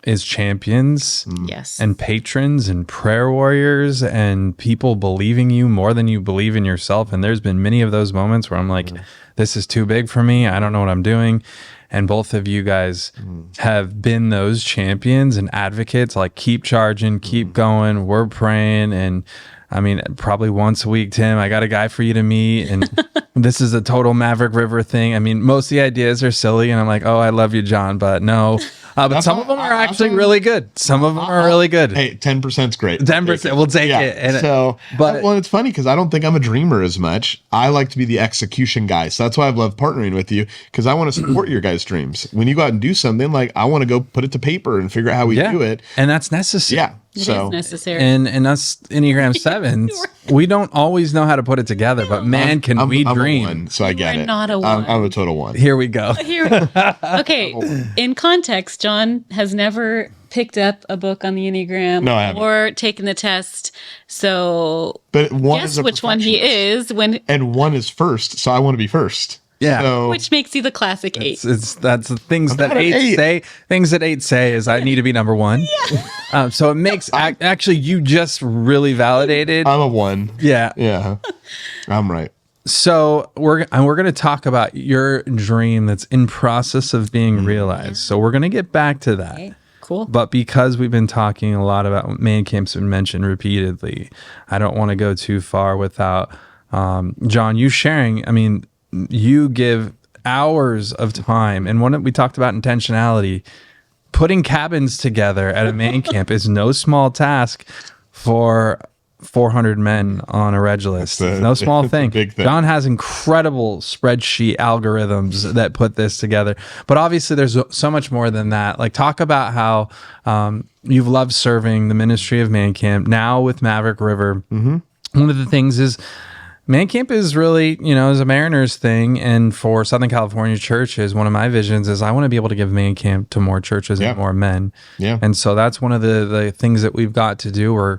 is champions,
yes,
and patrons and prayer warriors and people believing you more than you believe in yourself. And there's been many of those moments where I'm like, this is too big for me. I don't know what I'm doing. And both of you guys have been those champions and advocates, like keep charging, keep going. We're praying. And I mean, probably once a week, Tim, I got a guy for you to meet. And this is a total Maverick River thing. I mean, most of the ideas are silly. And I'm like, oh, I love you, Jon, but no. But some of them are actually really good. Some of them are really good.
Hey, 10% is great.
10%, we'll take it. And
well, it's funny because I don't think I'm a dreamer as much. I like to be the execution guy. So that's why I've loved partnering with you, because I want to support your guys' dreams. When you go out and do something, like I want to go put it to paper and figure out how we do it.
And that's necessary.
Yeah.
It is necessary.
And us Enneagram 7s, we don't always know how to put it together, but man, can we dream.
I'm a 1, so I get it.
Not a 1.
I'm a total 1.
Here we go.
Okay. In context, Jon has never picked up a book on the Enneagram or taken the test. So
but one
guess which one he is.
And 1 is first, so I want to be first.
Yeah,
so, which makes you the classic 8.
That's the things that 8 say. Things that 8 say is I need to be number 1. Yeah. So it makes actually you just really validated.
I'm a 1.
Yeah.
I'm right.
So we're going to talk about your dream that's in process of being realized. So we're going to get back to that.
Okay. Cool.
But because we've been talking a lot about man camps been mentioned repeatedly, I don't want to go too far without Jon, you sharing. I mean, you give hours of time, and we talked about intentionality. Putting cabins together at a man camp is no small task for 400 men on a reg list. No small thing.
Big thing.
Jon has incredible spreadsheet algorithms that put this together. But obviously there's so much more than that. Like, talk about how you've loved serving the ministry of Man Camp now with Maverick River. One of the things is Man Camp is really, is a Mariners thing. And for Southern California churches, one of my visions is I want to be able to give Man Camp to more churches and more men.
Yeah.
And so that's one of the things that we've got to do.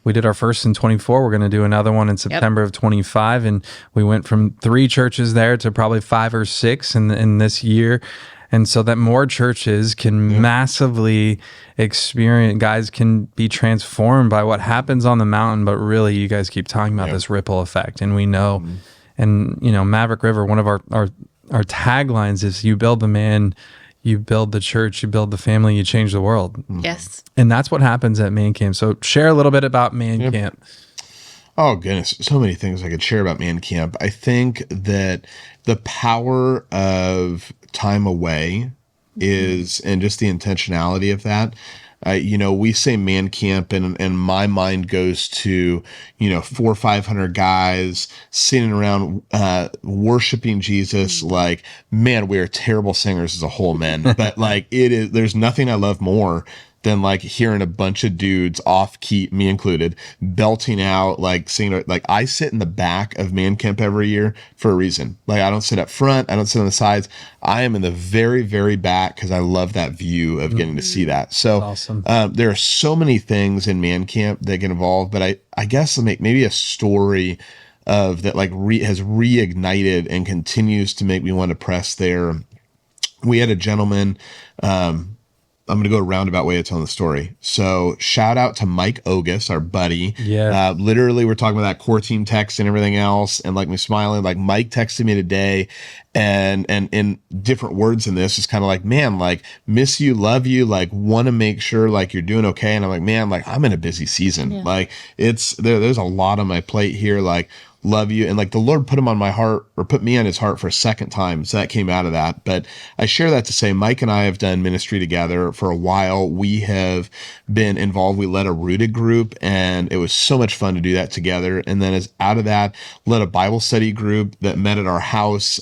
We did our first in 24. We're going to do another one in September of 25. And we went from 3 churches there to probably 5 or 6 in this year. And so that more churches can massively experience, guys can be transformed by what happens on the mountain. But really, you guys keep talking about this ripple effect. And we know, and Maverick River, one of our taglines is you build the man, you build the church, you build the family, you change the world.
Yes.
And that's what happens at Man Camp. So share a little bit about Man Camp.
Oh, goodness. So many things I could share about Man Camp. I think that the power of time away is, and just the intentionality of that. We say Man Camp, and my mind goes to, 400 or 500 guys sitting around worshiping Jesus. Like, man, we are terrible singers as a whole, men. But like, there's nothing I love more than like hearing a bunch of dudes off key, me included, belting out, like singing. Like, I sit in the back of Man Camp every year for a reason. Like, I don't sit up front, I don't sit on the sides. I am in the very, very back because I love that view of getting to see that. So
awesome.
There are so many things in Man Camp that get involved, but I guess I'll make maybe a story of that, like has reignited and continues to make me want to press there. We had a gentleman, I'm going to go a roundabout way of telling the story. So shout out to Mike Ogus, our buddy.
Yeah.
Literally, we're talking about that core team text and everything else. And like me smiling, like Mike texted me today and in different words in this is kind of like, man, like miss you, love you, like want to make sure like you're doing okay. And I'm like, man, like I'm in a busy season. Yeah. Like there's a lot on my plate here. Like, love you. And like the Lord put him on my heart, or put me on his heart for a second time. So that came out of that. But I share that to say Mike and I have done ministry together for a while. We have been involved. We led a rooted group, and it was so much fun to do that together. And then as out of that, led a Bible study group that met at our house.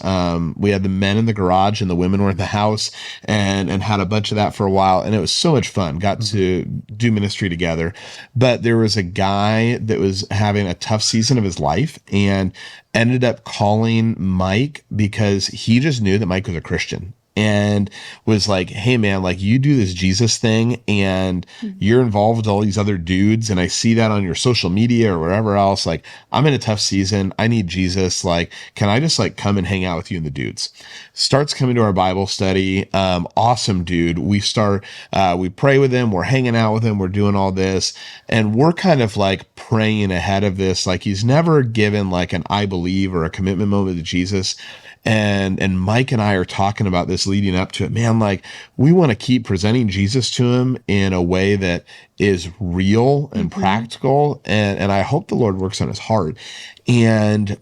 We had the men in the garage and the women were in the house, and had a bunch of that for a while. And it was so much fun. Got to do ministry together. But there was a guy that was having a tough season of his life, and ended up calling Mike because he just knew that Mike was a Christian, and was like, hey man, like you do this Jesus thing and you're involved with all these other dudes. And I see that on your social media or wherever else. Like, I'm in a tough season. I need Jesus. Like, can I just like come and hang out with you and the dudes? Starts coming to our Bible study. Awesome dude. We pray with him. We're hanging out with him. We're doing all this, and we're kind of like praying ahead of this. Like, he's never given like an I believe or a commitment moment to Jesus. And Mike and I are talking about this leading up to it. Man, like we want to keep presenting Jesus to him in a way that is real and practical. And I hope the Lord works on his heart. And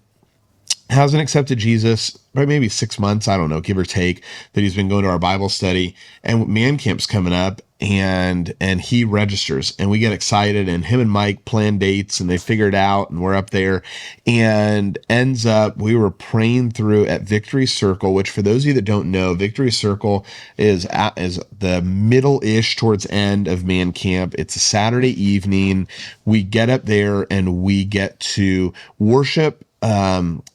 hasn't accepted Jesus, right? Maybe 6 months, I don't know, give or take, that he's been going to our Bible study. And Man Camp's coming up, and he registers, and we get excited, and him and Mike plan dates, and they figure it out, and we're up there, and ends up, we were praying through at Victory Circle, which for those of you that don't know, Victory Circle is the middle-ish towards end of Man Camp. It's a Saturday evening. We get up there and we get to worship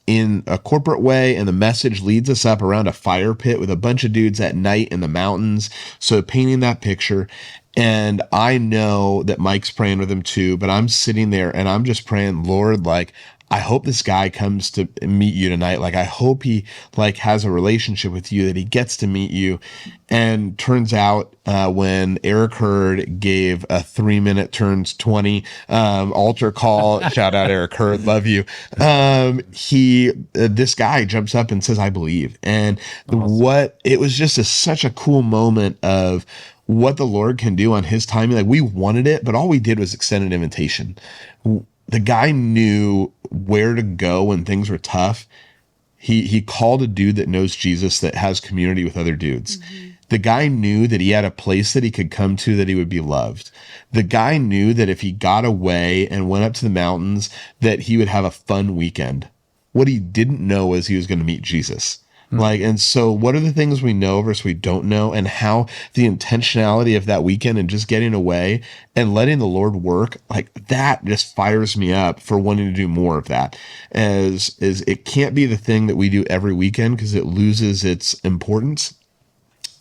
in a corporate way, and the message leads us up around a fire pit with a bunch of dudes at night in the mountains. So painting that picture. And I know that Mike's praying with him too, but I'm sitting there and I'm just praying, Lord, like, I hope this guy comes to meet you tonight. Like, I hope he like has a relationship with you, that he gets to meet you. And turns out when Eric Hurd gave a 3-minute turns 20 altar call, shout out Eric Hurd, love you. This guy jumps up and says, I believe. And awesome. It was just such a cool moment of what the Lord can do on his timing. Like, we wanted it, but all we did was extend an invitation. The guy knew where to go when things were tough. He called a dude that knows Jesus, that has community with other dudes. The guy knew that he had a place that he could come to, that he would be loved. The guy knew that if he got away and went up to the mountains, that he would have a fun weekend. What he didn't know was he was going to meet Jesus. And so what are the things we know versus we don't know, and how the intentionality of that weekend and just getting away and letting the Lord work, like that just fires me up for wanting to do more of that. As it can't be the thing that we do every weekend because it loses its importance.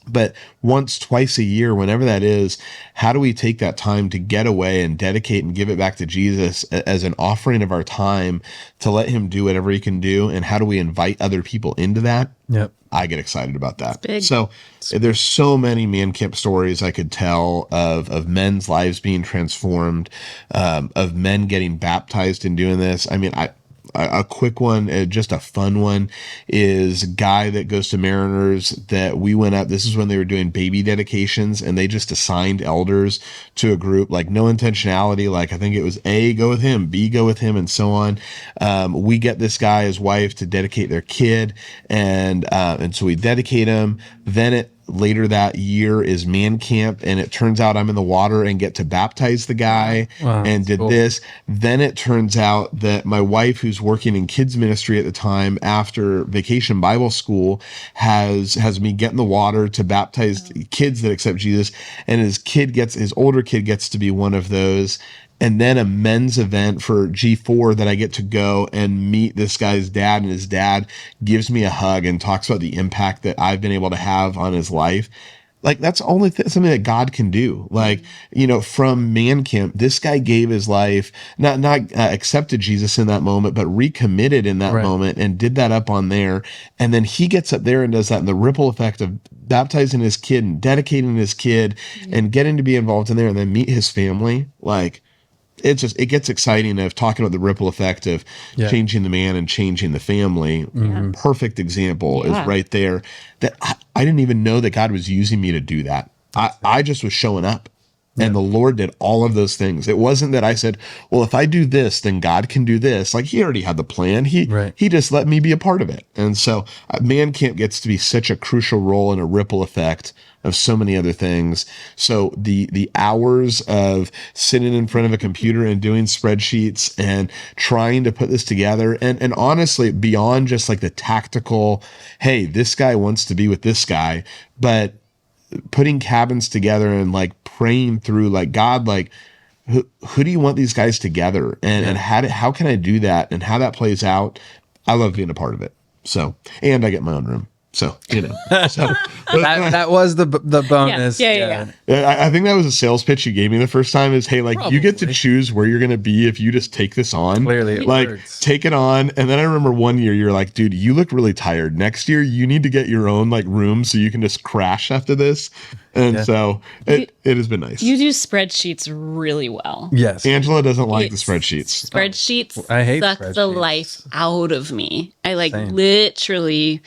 But once, twice a year, whenever that is, how do we take that time to get away and dedicate and give it back to Jesus as an offering of our time to let him do whatever he can do? And how do we invite other people into that?
Yep.
I get excited about that. So there's so many man camp stories I could tell of men's lives being transformed, of men getting baptized in doing this. I mean, a quick one, just a fun one, is a guy that goes to Mariners that we went up. This is when they were doing baby dedications, and they just assigned elders to a group, like no intentionality. Like I think it was A, go with him, B, go with him, and so on. We get this guy, his wife, to dedicate their kid, and so we dedicate him. Then later that year is man camp, and it turns out I'm in the water and get to baptize the guy.
Wow,
and did cool. This. Then it turns out that my wife, who's working in kids ministry at the time after Vacation Bible School, has me get in the water to baptize kids that accept Jesus, and his older kid gets to be one of those. And then a men's event for G4 that I get to go and meet this guy's dad, and his dad gives me a hug and talks about the impact that I've been able to have on his life. Like that's only something that God can do. Like, from man camp, this guy gave his life, not accepted Jesus in that moment, but recommitted in that moment and did that up on there. And then he gets up there and does that, and the ripple effect of baptizing his kid and dedicating his kid and getting to be involved in there and then meet his family. Like, it gets exciting of talking about the ripple effect of changing the man and changing the family. Mm-hmm. Perfect example is right there, that I didn't even know that God was using me to do that. I just was showing up, and the Lord did all of those things. It wasn't that I said, well, if I do this, then God can do this. Like he already had the plan. He just let me be a part of it. And so man camp gets to be such a crucial role and a ripple effect of so many other things. So the hours of sitting in front of a computer and doing spreadsheets and trying to put this together, and honestly, beyond just like the tactical, hey, this guy wants to be with this guy, but putting cabins together and like praying through, like, God, like, who do you want these guys together? And how can I do that? And how that plays out. I love being a part of it. So, and I get my own room. So,
that was the bonus.
Yeah.
I think that was a sales pitch you gave me the first time is, hey, like you get to choose where you're going to be if you just take this on.
Clearly it
like
works. Take
it on. And then I remember one year you're like, dude, you look really tired. Next year you need to get your own like room so you can just crash after this. And so it has been nice.
You do spreadsheets really well.
Yes.
Angela doesn't like the spreadsheets.
Spreadsheets
I hate
suck
spreadsheets.
the life out of me. I literally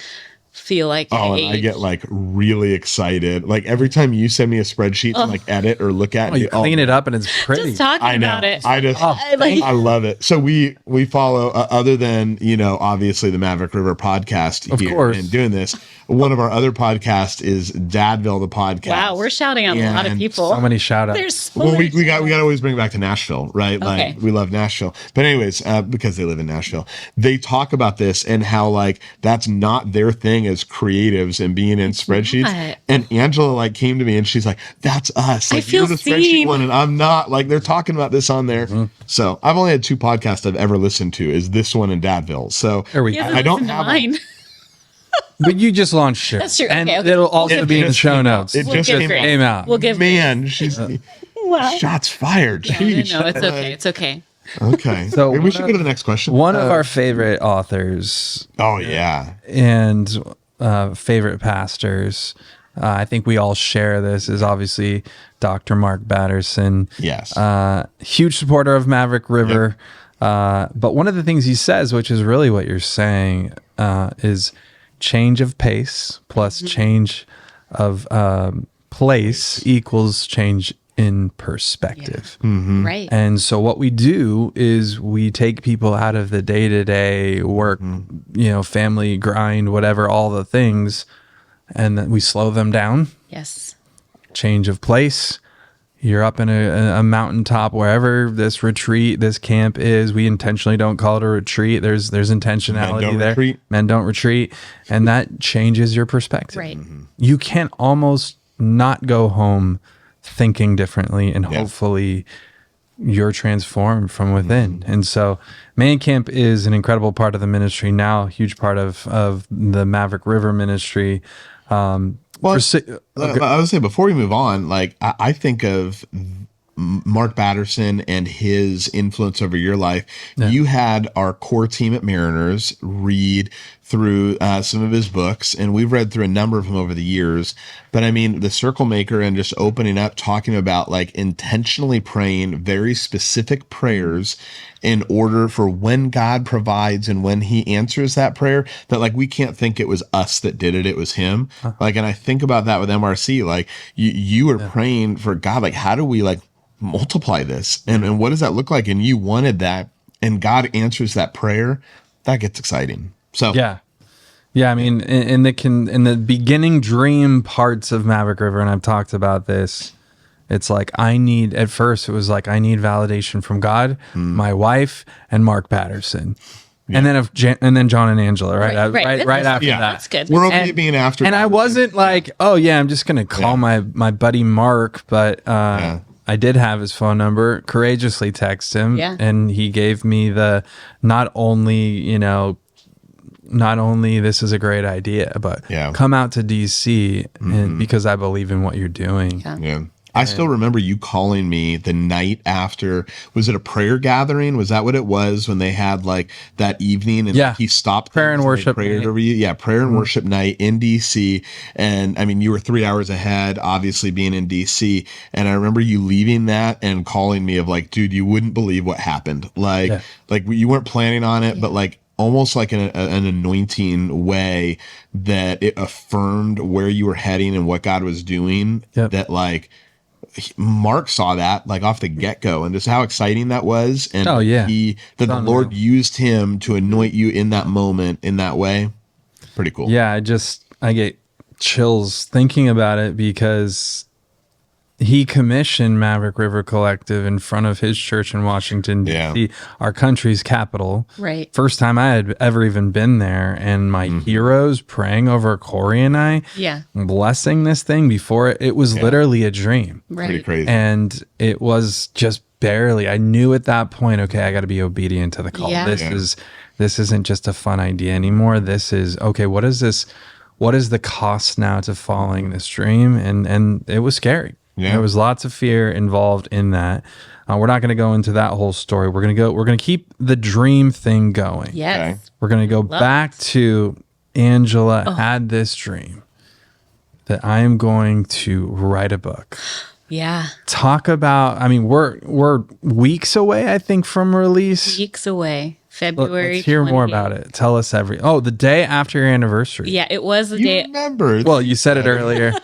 feel like
and I get like really excited. Like every time you send me a spreadsheet to like edit or look at,
you clean it up and it's pretty.
Just talking about it.
I love it. So we follow other than obviously the Maverick River Podcast
of
here
course.
And doing this. One of our other podcasts is Dadville the podcast.
Wow, we're shouting out a lot of people.
So many shout outs.
There's so
well, we got to always bring it back to Nashville, right?
Okay.
Like we love Nashville. But anyways, because they live in Nashville, they talk about this and how like that's not their thing as creatives and being in spreadsheets.
Not.
And Angela like came to me and she's like, "That's us. Like
I feel
you're the spreadsheet one, and I'm not." Like they're talking about this on there. Mm-hmm. So I've only had 2 podcasts I've ever listened to. Is this one and Dadville. So I don't have
mine.
But you just launched it.
That's true.
And
Okay.
it'll also be in the show notes.
It just
came out.
We'll give
man, she's shots fired.
No,
Jeez.
it's okay. It's okay.
Okay.
So
maybe we should go to the next question.
One of our favorite authors.
Oh yeah.
And favorite pastors. I think we all share this, is obviously Dr. Mark Batterson.
Yes.
Huge supporter of Maverick River. Yep. But one of the things he says, which is really what you're saying, is change of pace plus change of place equals change in perspective.
Yeah. Mm-hmm. Right.
And so what we do is we take people out of the day-to-day work, family grind, whatever, all the things, and then we slow them down
Yes.
Change of place. You're up in a mountaintop, wherever this retreat, this camp is. We intentionally don't call it a retreat. There's intentionality there.
Retreat.
Men don't retreat. And that changes your perspective.
Right.
You can almost not go home thinking differently, and hopefully you're transformed from within. And so Man Camp is an incredible part of the ministry now, huge part of the Maverick River ministry.
Well, I would say before we move on, like I think of Mark Batterson and his influence over your life. Yeah. You had our core team at Mariners read through some of his books, and we've read through a number of them over the years. But I mean, the Circle Maker and just opening up, talking about like intentionally praying very specific prayers in order for when God provides and when he answers that prayer, that like we can't think it was us that did it, it was him. Like, and I think about that with MRC, like you were praying for God, like how do we like multiply this, and what does that look like? And you wanted that, and God answers that prayer. That gets exciting. So
yeah. I mean, in the beginning dream parts of Maverick River, and I've talked about this, it's like at first it was like I need validation from God, my wife, and Mark Patterson. Yeah. And then Jon and Angela, right after that.
That's good.
We're okay being after.
And I wasn't like, oh yeah, I'm just gonna call my buddy Mark, but I did have his phone number, courageously text him, and he gave me the not only this is a great idea, but come out to DC and because I believe in what you're doing.
Yeah. I still remember you calling me the night after. Was it a prayer gathering? Was that what it was when they had like that evening and he stopped
prayer and worship
prayed over you? Yeah, prayer and worship night in DC. And I mean, you were 3 hours ahead, obviously being in DC. And I remember you leaving that and calling me of like, dude, you wouldn't believe what happened. Like you weren't planning on it, but like almost like an anointing way that it affirmed where you were heading and what God was doing. That like Mark saw that like off the get-go, and just how exciting that was. And the Lord used him to anoint you in that moment in that way. Pretty cool.
Yeah, I get chills thinking about it, because he commissioned Maverick River Collective in front of his church in Washington, D.C., our country's capital.
Right.
First time I had ever even been there. And my heroes praying over Corey and I, blessing this thing before it was literally a dream.
Right.
Pretty crazy.
And it was just barely. I knew at that point, okay, I got to be obedient to the call.
Yeah.
This isn't just a fun idea anymore. This is, okay, what is this? What is the cost now to following this dream? And it was scary. Yeah. There was lots of fear involved in that. We're not going to go into that whole story. We're going to keep the dream thing going.
Yes.
Okay.
We're going to go back to Angela had this dream that I am going to write a book.
Yeah.
Talk about, I mean, we're weeks away, I think, from release.
Weeks away. February.
Let's hear more about it. Tell us the day after your anniversary.
Yeah, it was the day.
Remember?
Well, you said it earlier.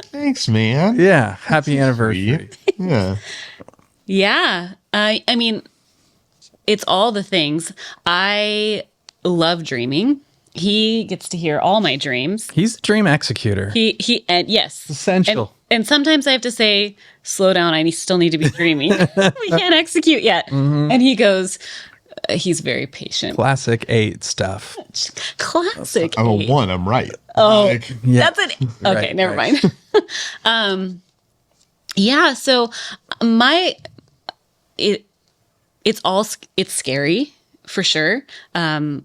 Thanks, man.
Yeah. Happy anniversary.
Yeah.
Yeah. I mean, it's all the things. I love dreaming. He gets to hear all my dreams.
He's the dream executor.
And yes.
Essential.
And sometimes I have to say, slow down. I still need to be dreaming. We can't execute yet. Mm-hmm. And he goes, he's very patient.
Classic 8 stuff.
Classic.
I'm a 1. I'm right.
Oh, that's it. Okay, never mind. Yeah. So it's scary for sure. One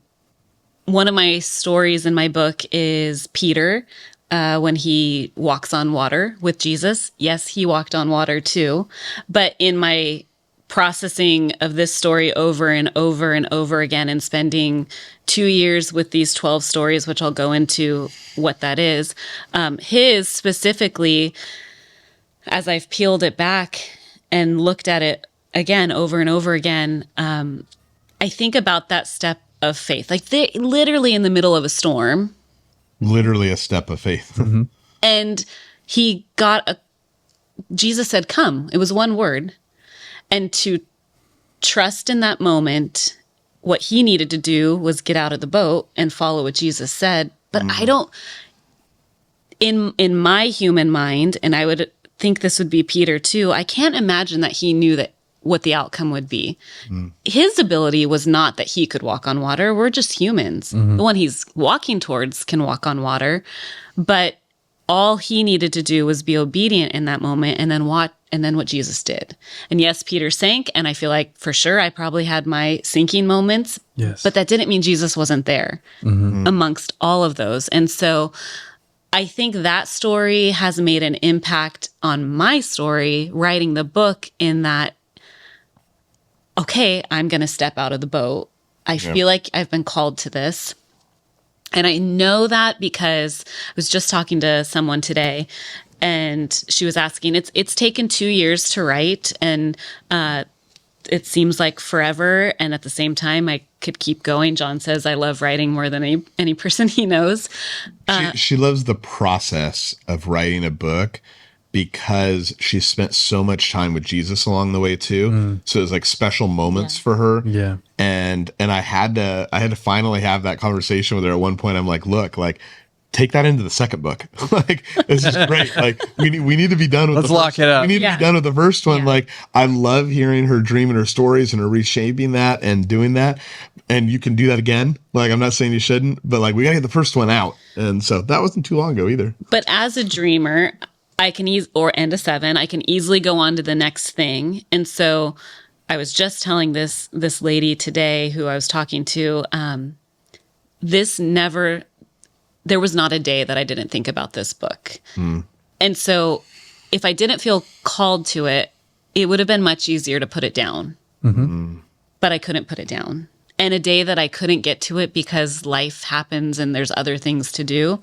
of my stories in my book is Peter, when he walks on water with Jesus. Yes, he walked on water too. But in my processing of this story over and over and over again, and spending 2 years with these 12 stories, which I'll go into what that is, his specifically, as I've peeled it back and looked at it again over and over again, I think about that step of faith. Like they literally in the middle of a storm.
Literally a step of faith.
Mm-hmm.
And Jesus said, come. It was one word. And to trust in that moment, what he needed to do was get out of the boat and follow what Jesus said. But in my human mind, and I would think this would be Peter too, I can't imagine that he knew that what the outcome would be. His ability was not that he could walk on water. We're just humans. The one he's walking towards can walk on water, but all he needed to do was be obedient in that moment, and then what Jesus did. And yes, Peter sank, and I feel like for sure I probably had my sinking moments.
Yes.
But that didn't mean Jesus wasn't there amongst all of those. And so I think that story has made an impact on my story, writing the book, in that, okay, I'm going to step out of the boat. I feel like I've been called to this. And I know that because I was just talking to someone today, and she was asking, it's taken 2 years to write, and it seems like forever. And at the same time, I could keep going. Jon says I love writing more than any person he knows.
She loves the process of writing a book because she spent so much time with Jesus along the way too. So it was like special moments for her.
Yeah.
And I had to finally have that conversation with her at one point. I'm like, look, like, take that into the second book. Like, this is great. Like, we need to be done with
Let's lock it up.
We need to be done with the first one. Like, I love hearing her dream and her stories and her reshaping that and doing that. And you can do that again. Like, I'm not saying you shouldn't, but like, we gotta get the first one out. And so that wasn't too long ago either.
But as a dreamer, I can and a 7, I can easily go on to the next thing. And so I was just telling this lady today who I was talking to, there was not a day that I didn't think about this book. And so if I didn't feel called to it, it would have been much easier to put it down. But I couldn't put it down. And a day that I couldn't get to it because life happens and there's other things to do,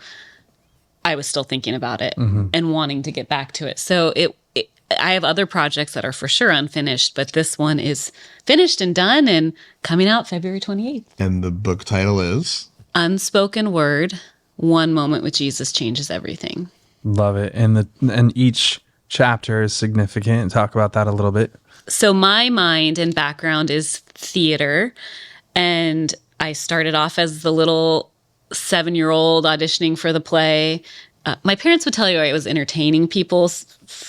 I was still thinking about it and wanting to get back to it. So I have other projects that are for sure unfinished, but this one is finished and done and coming out February 28th.
And the book title is?
Unspoken Word, One Moment with Jesus Changes Everything.
Love it. And each chapter is significant. Talk about that a little bit.
So my mind and background is theater, and I started off as the little 7-year-old auditioning for the play. My parents would tell you I was entertaining people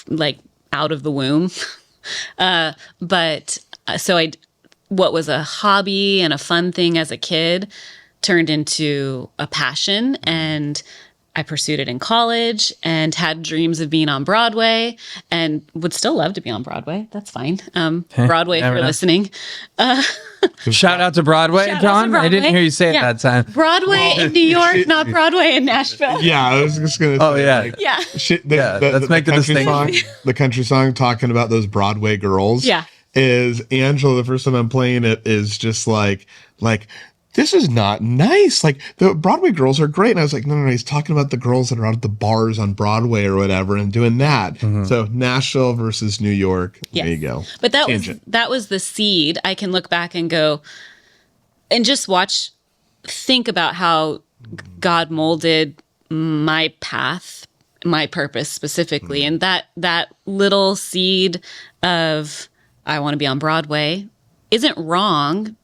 like out of the womb. But what was a hobby and a fun thing as a kid turned into a passion, and I pursued it in college and had dreams of being on Broadway and would still love to be on Broadway. That's fine. Broadway, if you're listening.
Shout out to Broadway, Jon. I didn't hear you say it that time.
Broadway in New York, not Broadway in Nashville.
Yeah, I was just going to say.
Oh, yeah.
Like,
let's make the distinction.
The country song talking about those Broadway girls is Angela, the first time I'm playing it, is just like, this is not nice. Like, the Broadway girls are great. And I was like, no, he's talking about the girls that are out at the bars on Broadway or whatever and doing that. So Nashville versus New York. There you go.
But that was the seed. I can look back and go and just think about how God molded my path, my purpose specifically. And that little seed of, I want to be on Broadway isn't wrong.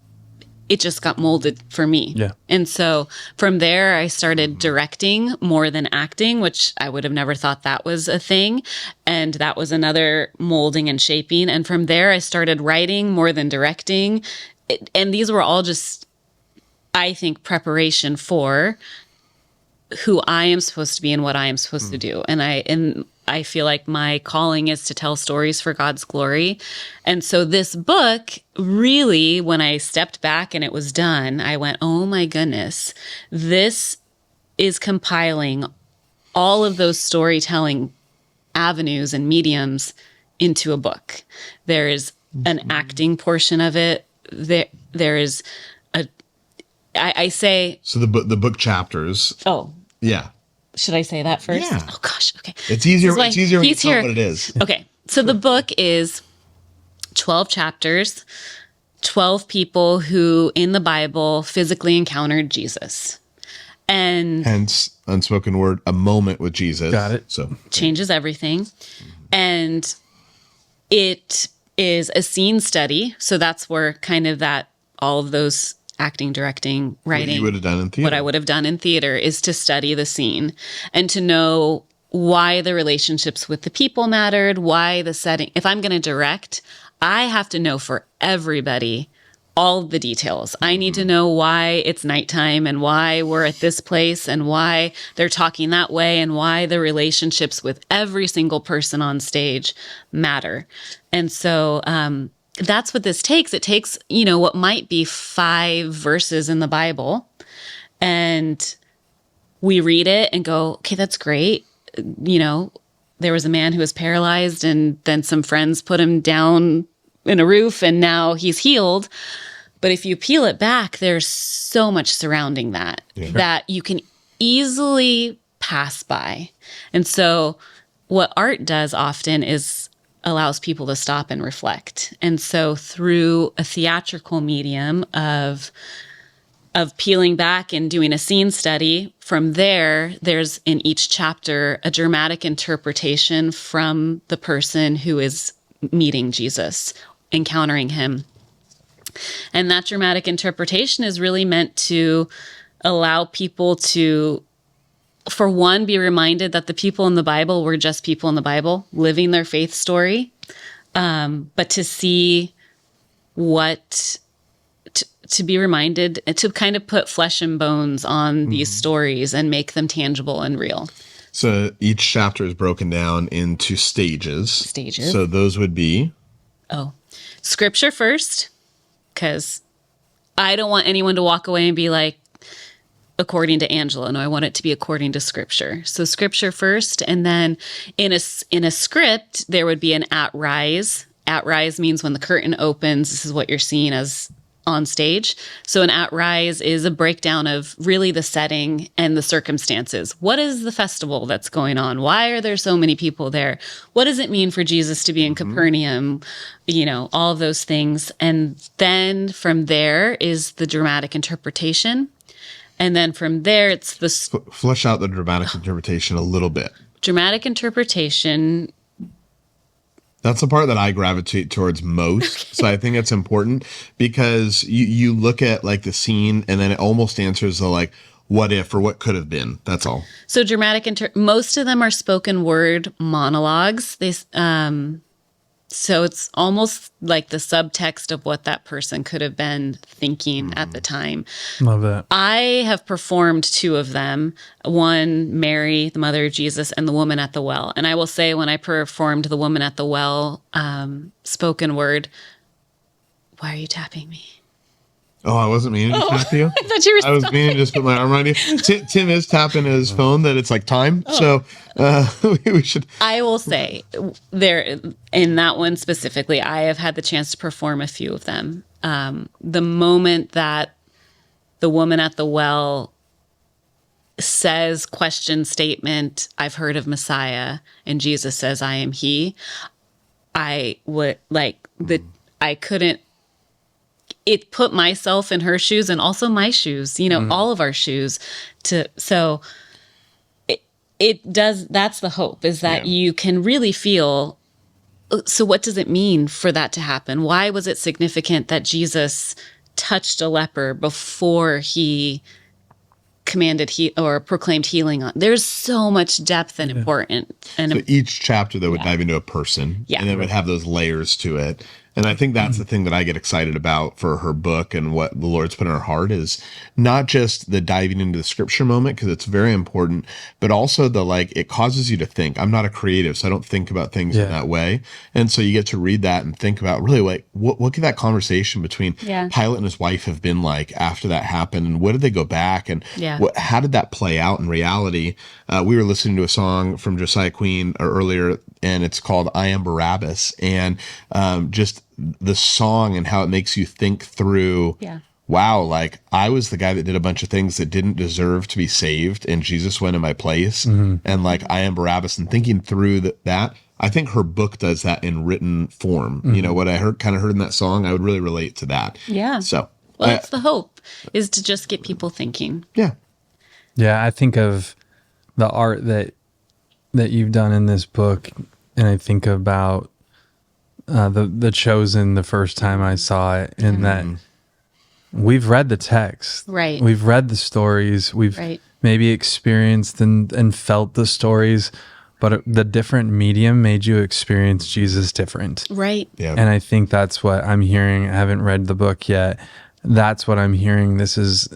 It just got molded for me.
Yeah.
And so from there, I started directing more than acting, which I would have never thought that was a thing. And that was another molding and shaping. And from there, I started writing more than directing. And these were all just, I think, preparation for who I am supposed to be and what I am supposed to do. And I feel like my calling is to tell stories for God's glory. And so this book, really, when I stepped back and it was done, I went, oh my goodness, this is compiling all of those storytelling avenues and mediums into a book. There is an acting portion of it. There is I say...
So the book chapters.
Oh.
Yeah.
Should I say that first?
Yeah.
Oh, gosh. Okay.
It's easier when you tell what it is.
Okay. So the book is 12 chapters, 12 people who in the Bible physically encountered Jesus. And
hence, unspoken word, a moment with Jesus.
Got it.
So
changes everything. And it is a scene study. So that's where kind of all of those acting, directing, writing.
What you would have done in theater.
What I would have done in theater is to study the scene and to know why the relationships with the people mattered, why the setting. If I'm going to direct, I have to know for everybody all the details. I need to know why it's nighttime and why we're at this place and why they're talking that way and why the relationships with every single person on stage matter. And so that's what this takes. It takes, what might be 5 verses in the Bible, and we read it and go, okay, that's great. There was a man who was paralyzed, and then some friends put him down in a roof and now he's healed. But if you peel it back, there's so much surrounding that that you can easily pass by. And so what art does often is allows people to stop and reflect. And so through a theatrical medium of peeling back and doing a scene study, from there's in each chapter a dramatic interpretation from the person who is meeting Jesus, encountering him. And that dramatic interpretation is really meant to allow people to, for one, be reminded that the people in the Bible were just people in the Bible living their faith story, but to see to be reminded, to kind of put flesh and bones on these stories and make them tangible and real.
So each chapter is broken down into stages. So those would be?
Scripture first, because I don't want anyone to walk away and be like, according to Angela. No, I want it to be according to Scripture. So Scripture first, and then in a script, there would be an at rise. At rise means when the curtain opens, this is what you're seeing as on stage. So an at rise is a breakdown of really the setting and the circumstances. What is the festival that's going on? Why are there so many people there? What does it mean for Jesus to be in Capernaum? All of those things. And then from there is the dramatic interpretation. And then from there, it's the
flesh out the dramatic interpretation a little bit.
Dramatic interpretation.
That's the part that I gravitate towards most. Okay. So I think it's important because you look at like the scene and then it almost answers the like, what if or what could have been. That's all. So
dramatic, most of them are spoken word monologues. So it's almost like the subtext of what that person could have been thinking at the time.
Love that.
I have performed 2 of them. One, Mary, the mother of Jesus, and the woman at the well. And I will say when I performed the woman at the well spoken word, why are you tapping me?
Oh, I wasn't meaning to tap you.
I thought you were.
I was meaning to just put my arm around you. Tim is tapping his phone that it's like time. So we should.
I will say there in that one specifically, I have had the chance to perform a few of them. The moment that the woman at the well says question statement, I've heard of Messiah, and Jesus says, I am he. I would I couldn't. It put myself in her shoes and also my shoes, all of our shoes so it does. That's the hope, is that you can really feel. So what does it mean for that to happen? Why was it significant that Jesus touched a leper before he commanded or proclaimed healing on? There's so much depth and important. And
so each chapter that would dive into a person and then would have those layers to it. And I think that's the thing that I get excited about for her book and what the Lord's put in her heart is not just the diving into the scripture moment, because it's very important, but also the it causes you to think. I'm not a creative, so I don't think about things in that way. And so you get to read that and think about really what could that conversation between Pilate and his wife have been like after that happened, and what did they go back and how did that play out in reality? We were listening to a song from Josiah Queen earlier, and it's called I Am Barabbas, and just the song and how it makes you think through, wow, I was the guy that did a bunch of things that didn't deserve to be saved, and Jesus went in my place, and I am Barabbas, and thinking through that. I think her book does that in written form. What I heard in that song, I would really relate to that.
Yeah.
So,
that's the hope, is to just get people thinking.
Yeah.
Yeah, I think of the art that you've done in this book, and I think about the Chosen the first time I saw it, and that we've read the text.
Right.
We've read the stories. We've
Right.
maybe experienced and felt the stories, but the different medium made you experience Jesus different.
Right.
Yeah.
And I think that's what I'm hearing. I haven't read the book yet. That's what I'm hearing. This is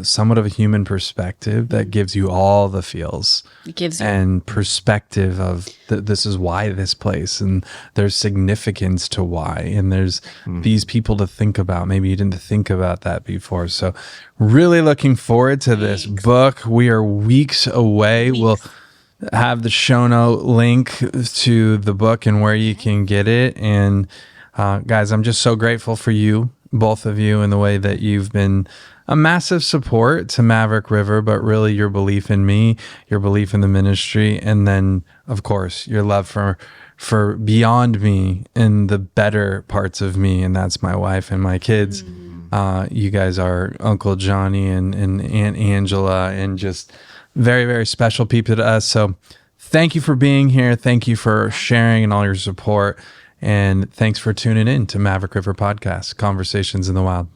somewhat of a human perspective that gives you all the feels.
It gives you
and perspective of this is why this place, and there's significance to why, and there's these people to think about. Maybe you didn't think about that before. So really looking forward to this book. We are weeks away. We'll have the show note link to the book and where you can get it. And guys, I'm just so grateful for you, both of you, and the way that you've been a massive support to Maverick River, but really your belief in me, your belief in the ministry, and then of course your love for beyond me and the better parts of me, and that's my wife and my kids. You guys are Uncle Johnny and Aunt Angela, and just very, very special people to us. So thank you for being here. Thank you for sharing and all your support. And thanks for tuning in to Maverick River Podcast, Conversations in the Wild.